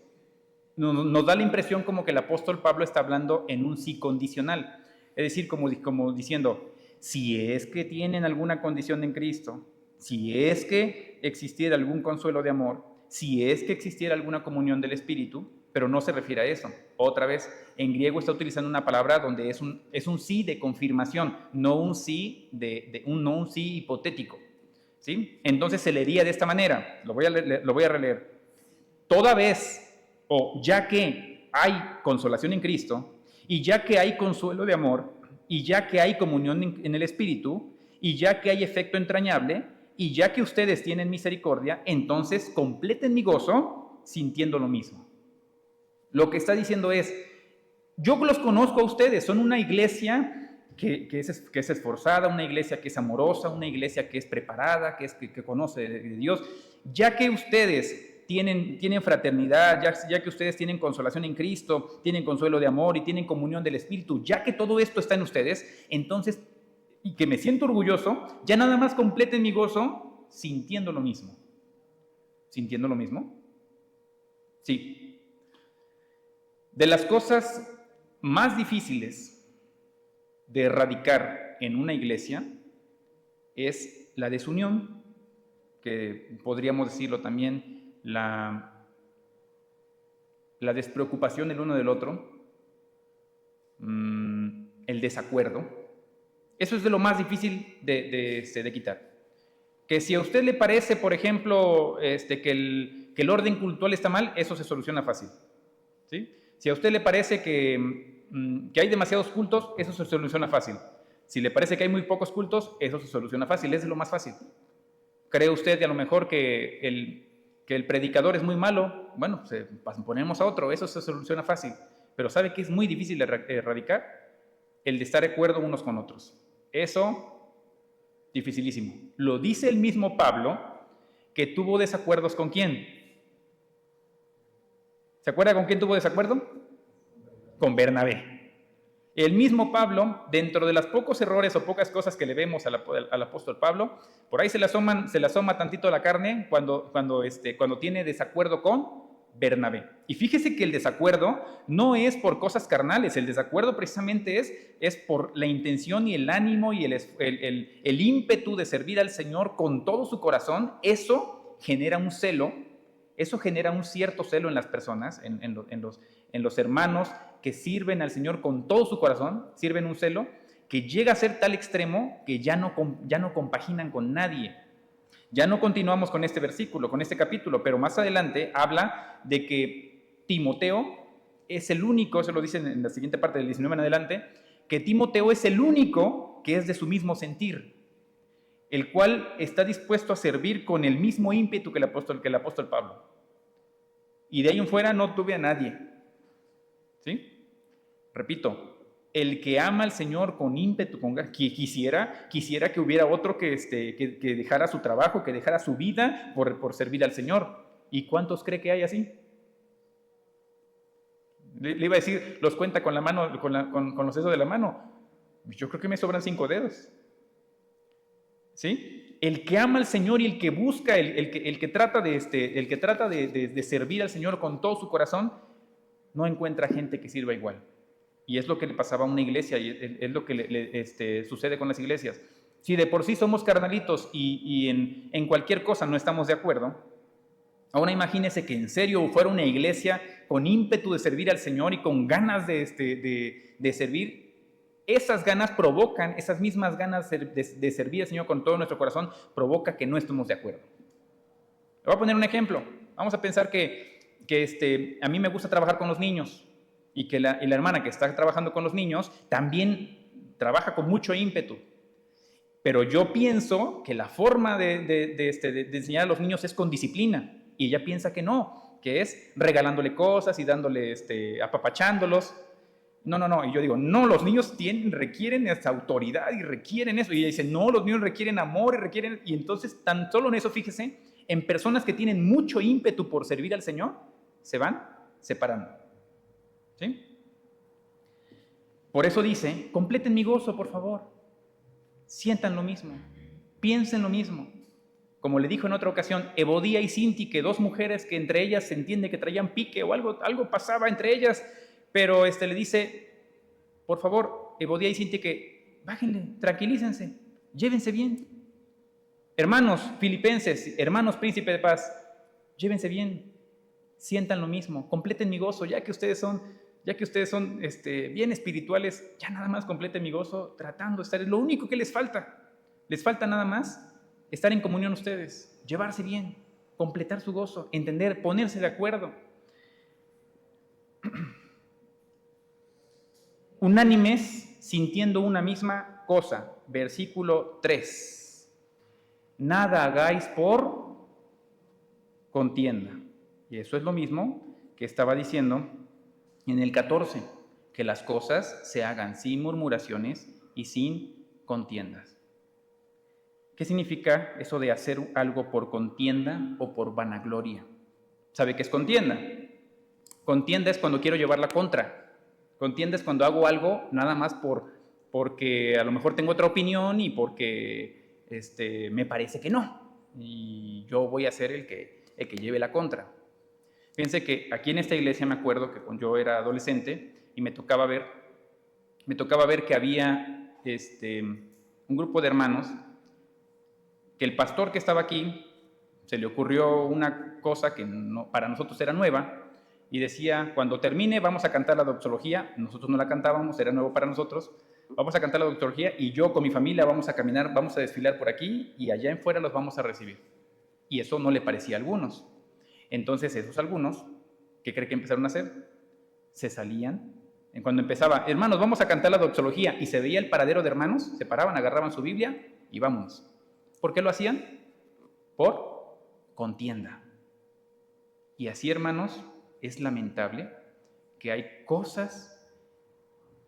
nos da la impresión como que el apóstol Pablo está hablando en un sí condicional. Es decir, como diciendo, si es que tienen alguna condición en Cristo, si es que existiera algún consuelo de amor, si es que existiera alguna comunión del Espíritu, pero no se refiere a eso. Otra vez, en griego está utilizando una palabra donde es un sí de confirmación, no un sí un sí hipotético, ¿sí? Entonces se leería de esta manera, lo voy a releer. Toda vez, o ya que hay consolación en Cristo, y ya que hay consuelo de amor, y ya que hay comunión en el Espíritu, y ya que hay efecto entrañable, y ya que ustedes tienen misericordia, entonces completen mi gozo sintiendo lo mismo. Lo que está diciendo es, yo los conozco a ustedes, son una iglesia que es esforzada, una iglesia que es amorosa, una iglesia que es preparada, que conoce de Dios. Ya que ustedes tienen fraternidad, ya que ustedes tienen consolación en Cristo, tienen consuelo de amor y tienen comunión del Espíritu, ya que todo esto está en ustedes, entonces, y que me siento orgulloso, ya nada más completen mi gozo sintiendo lo mismo. ¿Sintiendo lo mismo? Sí. De las cosas más difíciles de erradicar en una iglesia es la desunión, que podríamos decirlo también, la despreocupación el uno del otro, el desacuerdo. Eso es de lo más difícil de quitar. Que si a usted le parece, por ejemplo, que el orden cultural está mal, eso se soluciona fácil, ¿sí? Si a usted le parece que hay demasiados cultos, eso se soluciona fácil. Si le parece que hay muy pocos cultos, eso se soluciona fácil, es lo más fácil. ¿Cree usted a lo mejor que el predicador es muy malo? Bueno, pues ponemos a otro, eso se soluciona fácil. Pero ¿sabe qué es muy difícil de erradicar? El de estar de acuerdo unos con otros. Eso, dificilísimo. Lo dice el mismo Pablo, que tuvo desacuerdos ¿con quién? ¿Se acuerda con quién tuvo desacuerdo? Con Bernabé. El mismo Pablo, dentro de los pocos errores o pocas cosas que le vemos al apóstol Pablo, por ahí se le asoma tantito la carne cuando tiene desacuerdo con Bernabé. Y fíjese que el desacuerdo no es por cosas carnales, el desacuerdo precisamente es por la intención y el ánimo y el ímpetu de servir al Señor con todo su corazón. Eso genera un celo. Eso genera un cierto celo en las personas, en los hermanos que sirven al Señor con todo su corazón, sirven un celo que llega a ser tal extremo que ya no compaginan con nadie. Ya no continuamos con este versículo, con este capítulo, pero más adelante habla de que Timoteo es el único, eso lo dice en la siguiente parte del 19 en adelante, que Timoteo es el único que es de su mismo sentir, el cual está dispuesto a servir con el mismo ímpetu que el apóstol Pablo. Y de ahí en fuera no tuve a nadie. ¿Sí? Repito, el que ama al Señor con ímpetu, quisiera que hubiera otro que dejara su trabajo, que dejara su vida por servir al Señor. ¿Y cuántos cree que hay así? Le iba a decir, los cuenta con la mano, con los dedos de la mano. Yo creo que me sobran 5 dedos. ¿Sí? El que ama al Señor y el que busca, el que trata de servir al Señor con todo su corazón, no encuentra gente que sirva igual. Y es lo que le pasaba a una iglesia, y es lo que sucede con las iglesias. Si de por sí somos carnalitos y en cualquier cosa no estamos de acuerdo, ahora imagínese que en serio fuera una iglesia con ímpetu de servir al Señor y con ganas de servir. Esas ganas provocan, esas mismas ganas de servir al Señor con todo nuestro corazón, provoca que no estemos de acuerdo. Le voy a poner un ejemplo. Vamos a pensar que a mí me gusta trabajar con los niños y que la hermana que está trabajando con los niños también trabaja con mucho ímpetu. Pero yo pienso que la forma de enseñar a los niños es con disciplina. Y ella piensa que no, que es regalándole cosas y dándole, apapachándolos. No. Y yo digo, no, los niños requieren esa autoridad y requieren eso. Y ella dice, no, los niños requieren amor y requieren... Y entonces, tan solo en eso, fíjese, en personas que tienen mucho ímpetu por servir al Señor, se van separando. ¿Sí? Por eso dice, completen mi gozo, por favor. Sientan lo mismo, piensen lo mismo. Como le dijo en otra ocasión, Evodia y Sintique, 2 mujeres que entre ellas se entiende que traían pique o algo pasaba entre ellas, pero le dice, por favor, Evodia y Sintique, bájenle, tranquilícense, llévense bien. Hermanos filipenses, hermanos príncipe de paz, llévense bien, sientan lo mismo, completen mi gozo, ya que ustedes son bien espirituales, ya nada más completen mi gozo tratando de estar, es lo único que les falta nada más estar en comunión ustedes, llevarse bien, completar su gozo, entender, ponerse de acuerdo. Unánimes, sintiendo una misma cosa. Versículo 3. Nada hagáis por contienda. Y eso es lo mismo que estaba diciendo en el 14, que las cosas se hagan sin murmuraciones y sin contiendas. ¿Qué significa eso de hacer algo por contienda o por vanagloria? ¿Sabe qué es contienda? Contienda es cuando quiero llevar la contra. Contienda es cuando hago algo nada más porque a lo mejor tengo otra opinión y porque me parece que no. Y yo voy a ser el que lleve la contra. Fíjense que aquí en esta iglesia me acuerdo que cuando yo era adolescente y me tocaba ver que había un grupo de hermanos que el pastor que estaba aquí se le ocurrió una cosa que para nosotros era nueva y decía, cuando termine vamos a cantar la doxología. Nosotros no la cantábamos, era nuevo para nosotros. Vamos a cantar la doxología y yo con mi familia vamos a caminar, vamos a desfilar por aquí y allá en fuera los vamos a recibir. Y eso no le parecía a algunos. Entonces esos algunos, ¿qué cree que empezaron a hacer? Se salían. Cuando empezaba, hermanos, vamos a cantar la doxología y se veía el paradero de hermanos, se paraban, agarraban su Biblia y vámonos. ¿Por qué lo hacían? Por contienda. Y así, hermanos, es lamentable que hay cosas...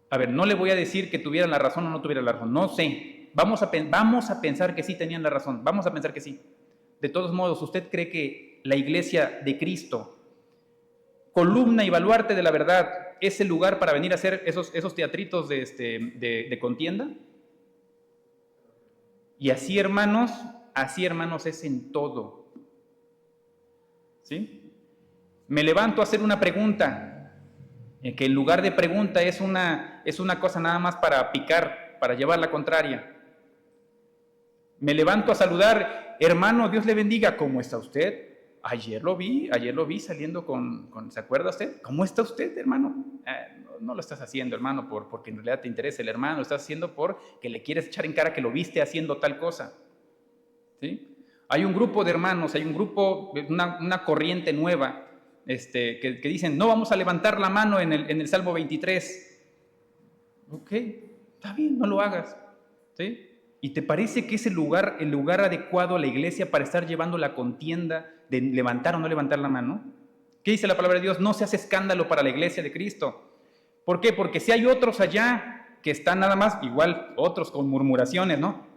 A ver, no le voy a decir que tuvieran la razón o no tuvieran la razón, no sé. Vamos a pensar que sí tenían la razón, vamos a pensar que sí. De todos modos, ¿usted cree que la iglesia de Cristo, columna y baluarte de la verdad, es el lugar para venir a hacer esos teatritos de contienda? Y así, hermanos, es en todo. ¿Sí? Me levanto a hacer una pregunta, que en lugar de pregunta es una cosa nada más para picar, para llevar la contraria. Me levanto a saludar, hermano, Dios le bendiga, ¿cómo está usted? Ayer lo vi saliendo con ¿se acuerda usted? ¿Cómo está usted, hermano? No lo estás haciendo, hermano, porque en realidad te interesa el hermano, lo estás haciendo porque le quieres echar en cara que lo viste haciendo tal cosa. ¿Sí? Hay un grupo de hermanos, hay un grupo, una corriente nueva, que dicen, no vamos a levantar la mano en el Salmo 23. Ok, está bien, no lo hagas. ¿Sí? ¿Y te parece que es el lugar adecuado a la iglesia para estar llevando la contienda de levantar o no levantar la mano? ¿Qué dice la palabra de Dios? No se hace escándalo para la iglesia de Cristo. ¿Por qué? Porque si hay otros allá que están nada más, igual otros con murmuraciones, ¿no?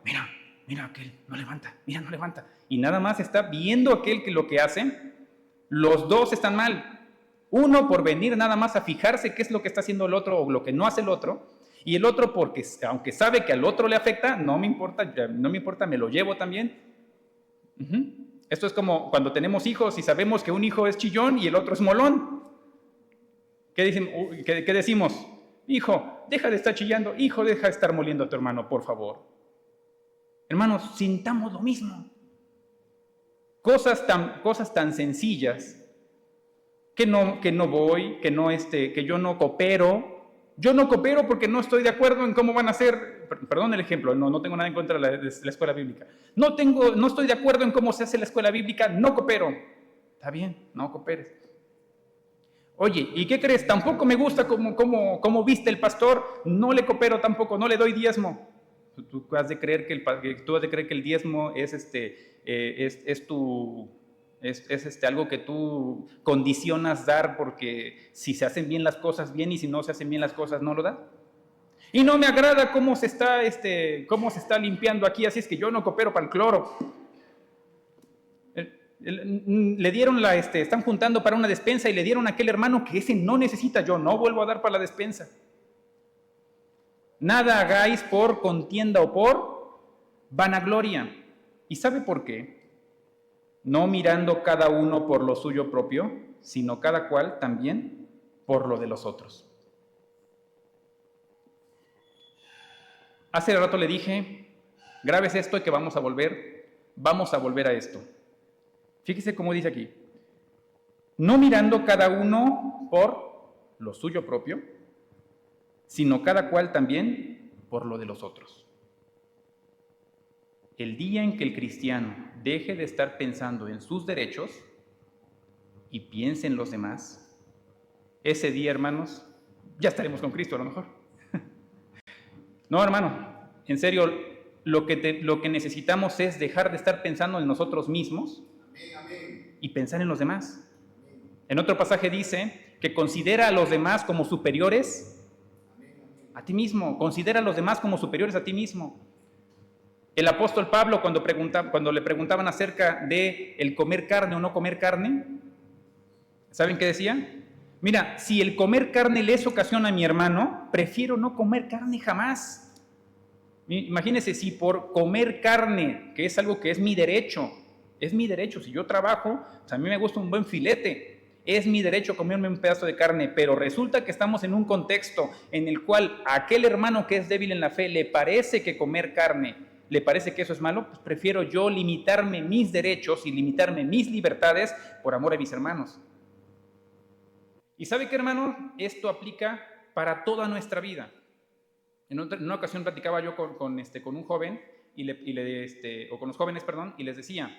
Mira aquel, no levanta, mira, no levanta. Y nada más está viendo aquel que lo que hace, los dos están mal. Uno por venir nada más a fijarse qué es lo que está haciendo el otro o lo que no hace el otro, y el otro porque aunque sabe que al otro le afecta, no me importa, me lo llevo también. Esto es como cuando tenemos hijos y sabemos que un hijo es chillón y el otro es molón. ¿Qué decimos? Hijo, deja de estar chillando. Hijo, deja de estar moliendo a tu hermano, por favor. Hermanos, sintamos lo mismo. Cosas tan sencillas que no voy, que yo no coopero. Yo no coopero porque no estoy de acuerdo en cómo van a ser. Perdón el ejemplo, no tengo nada en contra de la escuela bíblica. No estoy de acuerdo en cómo se hace la escuela bíblica, no coopero. Está bien, no cooperes. Oye, ¿y qué crees? Tampoco me gusta cómo viste el pastor, no le coopero tampoco, no le doy diezmo. Tú has de creer que el diezmo es algo que tú condicionas dar porque si se hacen bien las cosas bien y si no se hacen bien las cosas no lo da. Y no me agrada cómo se está limpiando aquí, así es que yo no coopero para el cloro. Le dieron están juntando para una despensa y le dieron a aquel hermano que ese no necesita, yo no vuelvo a dar para la despensa. Nada hagáis por contienda o por vanagloria. ¿Y sabe por qué? No mirando cada uno por lo suyo propio, sino cada cual también por lo de los otros. Hace rato le dije, grabes esto y que vamos a volver a esto. Fíjese cómo dice aquí, no mirando cada uno por lo suyo propio, sino cada cual también por lo de los otros. El día en que el cristiano deje de estar pensando en sus derechos y piense en los demás, ese día, hermanos, ya estaremos con Cristo a lo mejor. No, hermano, en serio, lo que necesitamos es dejar de estar pensando en nosotros mismos y pensar en los demás. En otro pasaje dice que considera a los demás como superiores a ti mismo. Considera a los demás como superiores a ti mismo. El apóstol Pablo, cuando le preguntaban acerca de el comer carne o no comer carne, ¿saben qué decía? Mira, si el comer carne les ocasiona a mi hermano, prefiero no comer carne jamás. Imagínense si por comer carne, que es algo que es mi derecho, si yo trabajo, pues a mí me gusta un buen filete, es mi derecho comerme un pedazo de carne, pero resulta que estamos en un contexto en el cual a aquel hermano que es débil en la fe le parece que comer carne, le parece que eso es malo, pues prefiero yo limitarme mis derechos y limitarme mis libertades por amor a mis hermanos. ¿Y sabe qué, hermano? Esto aplica para toda nuestra vida. En una ocasión platicaba yo con un joven o con los jóvenes, y les decía,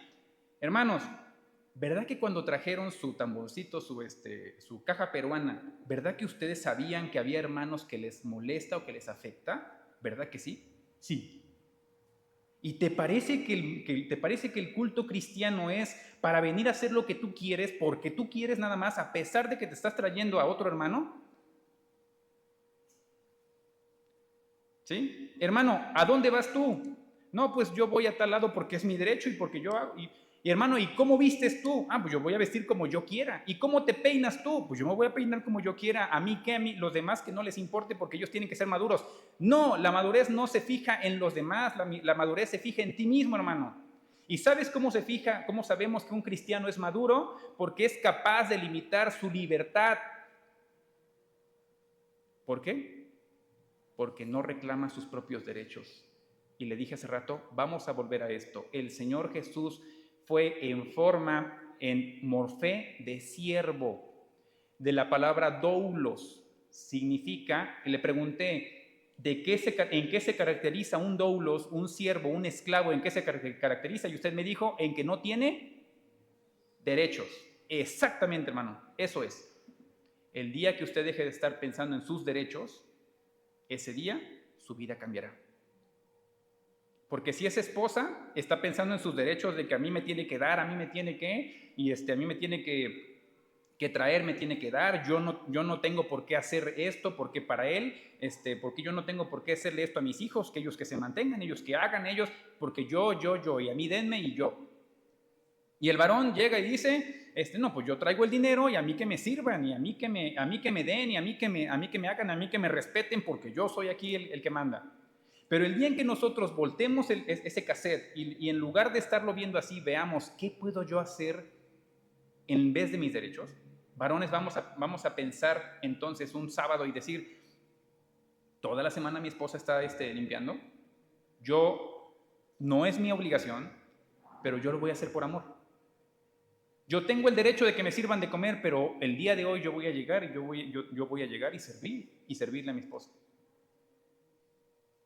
hermanos, ¿verdad que cuando trajeron su tamborcito, su caja peruana, ¿verdad que ustedes sabían que había hermanos que les molesta o que les afecta? ¿Verdad que sí? Sí. ¿Y te parece que el culto cristiano es para venir a hacer lo que tú quieres, porque tú quieres nada más, a pesar de que te estás trayendo a otro hermano? ¿Sí? Hermano, ¿a dónde vas tú? No, pues yo voy a tal lado porque es mi derecho y porque yo hago... Y hermano, ¿y cómo vistes tú? Ah, pues yo voy a vestir como yo quiera. ¿Y cómo te peinas tú? Pues yo me voy a peinar como yo quiera. ¿A mí qué? A mí, los demás que no les importe porque ellos tienen que ser maduros. No, la madurez no se fija en los demás, la madurez se fija en ti mismo, hermano. ¿Y sabes cómo se fija, cómo sabemos que un cristiano es maduro? Porque es capaz de limitar su libertad. ¿Por qué? Porque no reclama sus propios derechos. Y le dije hace rato, vamos a volver a esto. El Señor Jesús fue en morfé de siervo, de la palabra doulos, significa, le pregunté, ¿en qué se caracteriza un doulos, un siervo, un esclavo, en qué se caracteriza? Y usted me dijo, en que no tiene derechos. Exactamente, hermano, eso es. El día que usted deje de estar pensando en sus derechos, ese día su vida cambiará. Porque si es esposa, está pensando en sus derechos de que a mí me tiene que dar, a mí me tiene que, a mí me tiene que que traer me tiene que dar, yo no tengo por qué hacer esto, porque para él, porque yo no tengo por qué hacerle esto a mis hijos, que ellos que se mantengan, ellos que hagan ellos, porque yo, y a mí denme y yo. Y el varón llega y dice, no, pues yo traigo el dinero y a mí que me sirvan, y a mí que me den, y a mí que me hagan, a mí que me respeten, porque yo soy aquí el que manda. Pero el día en que nosotros voltemos ese cassette y en lugar de estarlo viendo así, veamos, ¿qué puedo yo hacer en vez de mis derechos? Varones, vamos a pensar entonces un sábado y decir, toda la semana mi esposa está limpiando, no es mi obligación, pero yo lo voy a hacer por amor. Yo tengo el derecho de que me sirvan de comer, pero el día de hoy yo voy a llegar y yo voy a llegar y servirle a mi esposa.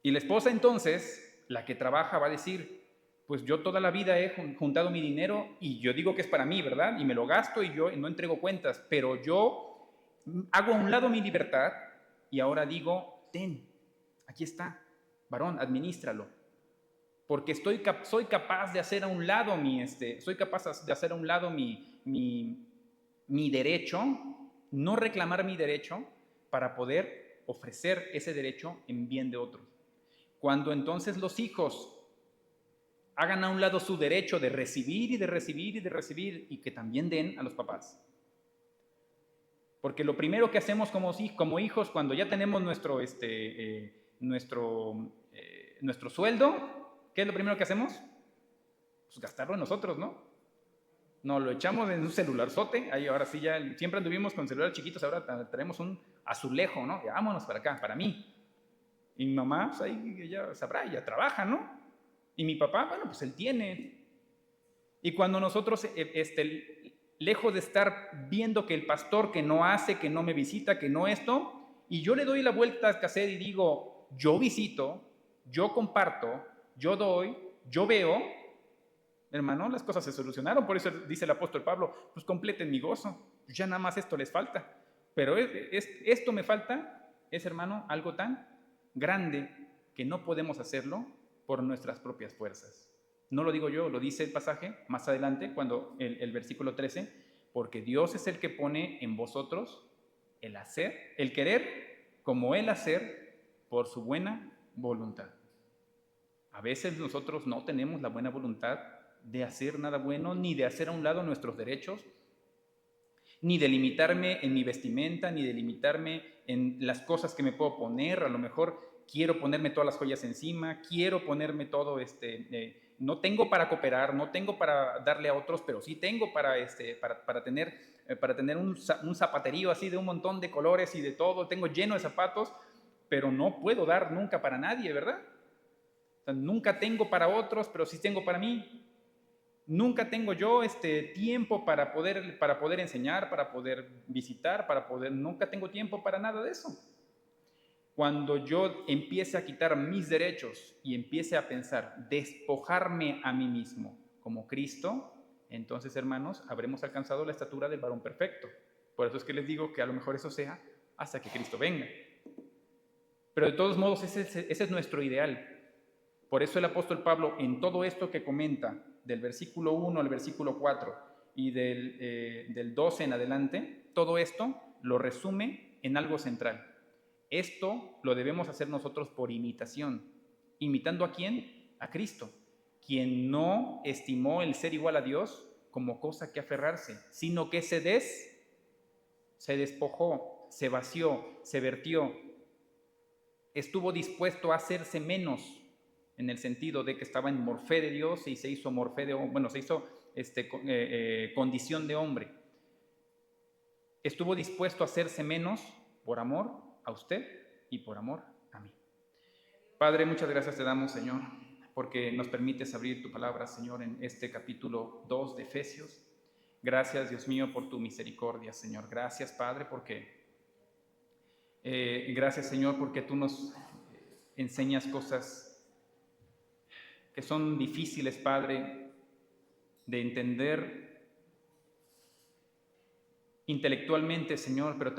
Y la esposa entonces, la que trabaja, va a decir, pues yo toda la vida he juntado mi dinero y yo digo que es para mí, ¿verdad? Y me lo gasto y yo no entrego cuentas, pero yo hago a un lado mi libertad y ahora digo, ten, aquí está, varón, administralo. Porque soy capaz de hacer a un lado mi derecho, no reclamar mi derecho para poder ofrecer ese derecho en bien de otros. Cuando entonces los hijos hagan a un lado su derecho de recibir y de recibir y de recibir y que también den a los papás. Porque lo primero que hacemos como hijos cuando ya tenemos nuestro sueldo, ¿qué es lo primero que hacemos? Pues gastarlo en nosotros, ¿no? Nos lo echamos en un celularzote, ahí ahora sí ya, siempre anduvimos con celulares chiquitos, ahora traemos un azulejo, ¿no? Ya, vámonos para acá, para mí. Y mi mamá, pues ahí ella sabrá, ella trabaja, ¿no? Y mi papá, bueno, pues él tiene. Y cuando nosotros, lejos de estar viendo que el pastor que no hace, que no me visita, que no esto, y yo le doy la vuelta al cassette y digo, yo visito, yo comparto, yo doy, yo veo, hermano, las cosas se solucionaron. Por eso dice el apóstol Pablo, pues completen mi gozo, ya nada más esto les falta. Pero esto me falta, hermano, algo tan grande que no podemos hacerlo por nuestras propias fuerzas. No lo digo yo, lo dice el pasaje más adelante, cuando el versículo 13, porque Dios es el que pone en vosotros el hacer, el querer, como el hacer, por su buena voluntad. A veces nosotros no tenemos la buena voluntad de hacer nada bueno, ni de hacer a un lado nuestros derechos, ni de limitarme en mi vestimenta, ni de limitarme en las cosas que me puedo poner. A lo mejor quiero ponerme todas las joyas encima, quiero ponerme todo, no tengo para cooperar, no tengo para darle a otros, pero sí tengo para tener un zapaterío así de un montón de colores y de todo, tengo lleno de zapatos, pero no puedo dar nunca para nadie, ¿verdad? O sea, nunca tengo para otros, pero sí tengo para mí. Nunca tengo yo tiempo para poder enseñar, para poder visitar, nunca tengo tiempo para nada de eso. Cuando yo empiece a quitar mis derechos y empiece a pensar, despojarme a mí mismo como Cristo, entonces, hermanos, habremos alcanzado la estatura del varón perfecto. Por eso es que les digo que a lo mejor eso sea hasta que Cristo venga. Pero de todos modos, ese es nuestro ideal. Por eso el apóstol Pablo, en todo esto que comenta, del versículo 1 al versículo 4 y del 12 en adelante, todo esto lo resume en algo central. Esto lo debemos hacer nosotros por imitación. ¿Imitando a quién? A Cristo, quien no estimó el ser igual a Dios como cosa que aferrarse, sino que se despojó, se vació, se vertió, estuvo dispuesto a hacerse menos, en el sentido de que estaba en morfé de Dios y se hizo condición de hombre. Estuvo dispuesto a hacerse menos por amor a usted y por amor a mí. Padre, muchas gracias te damos, Señor, porque nos permites abrir tu palabra, Señor, en este capítulo 2 de Efesios. Gracias, Dios mío, por tu misericordia, Señor. Gracias, Padre, gracias, Señor, porque tú nos enseñas cosas que son difíciles, Padre, de entender intelectualmente, Señor, pero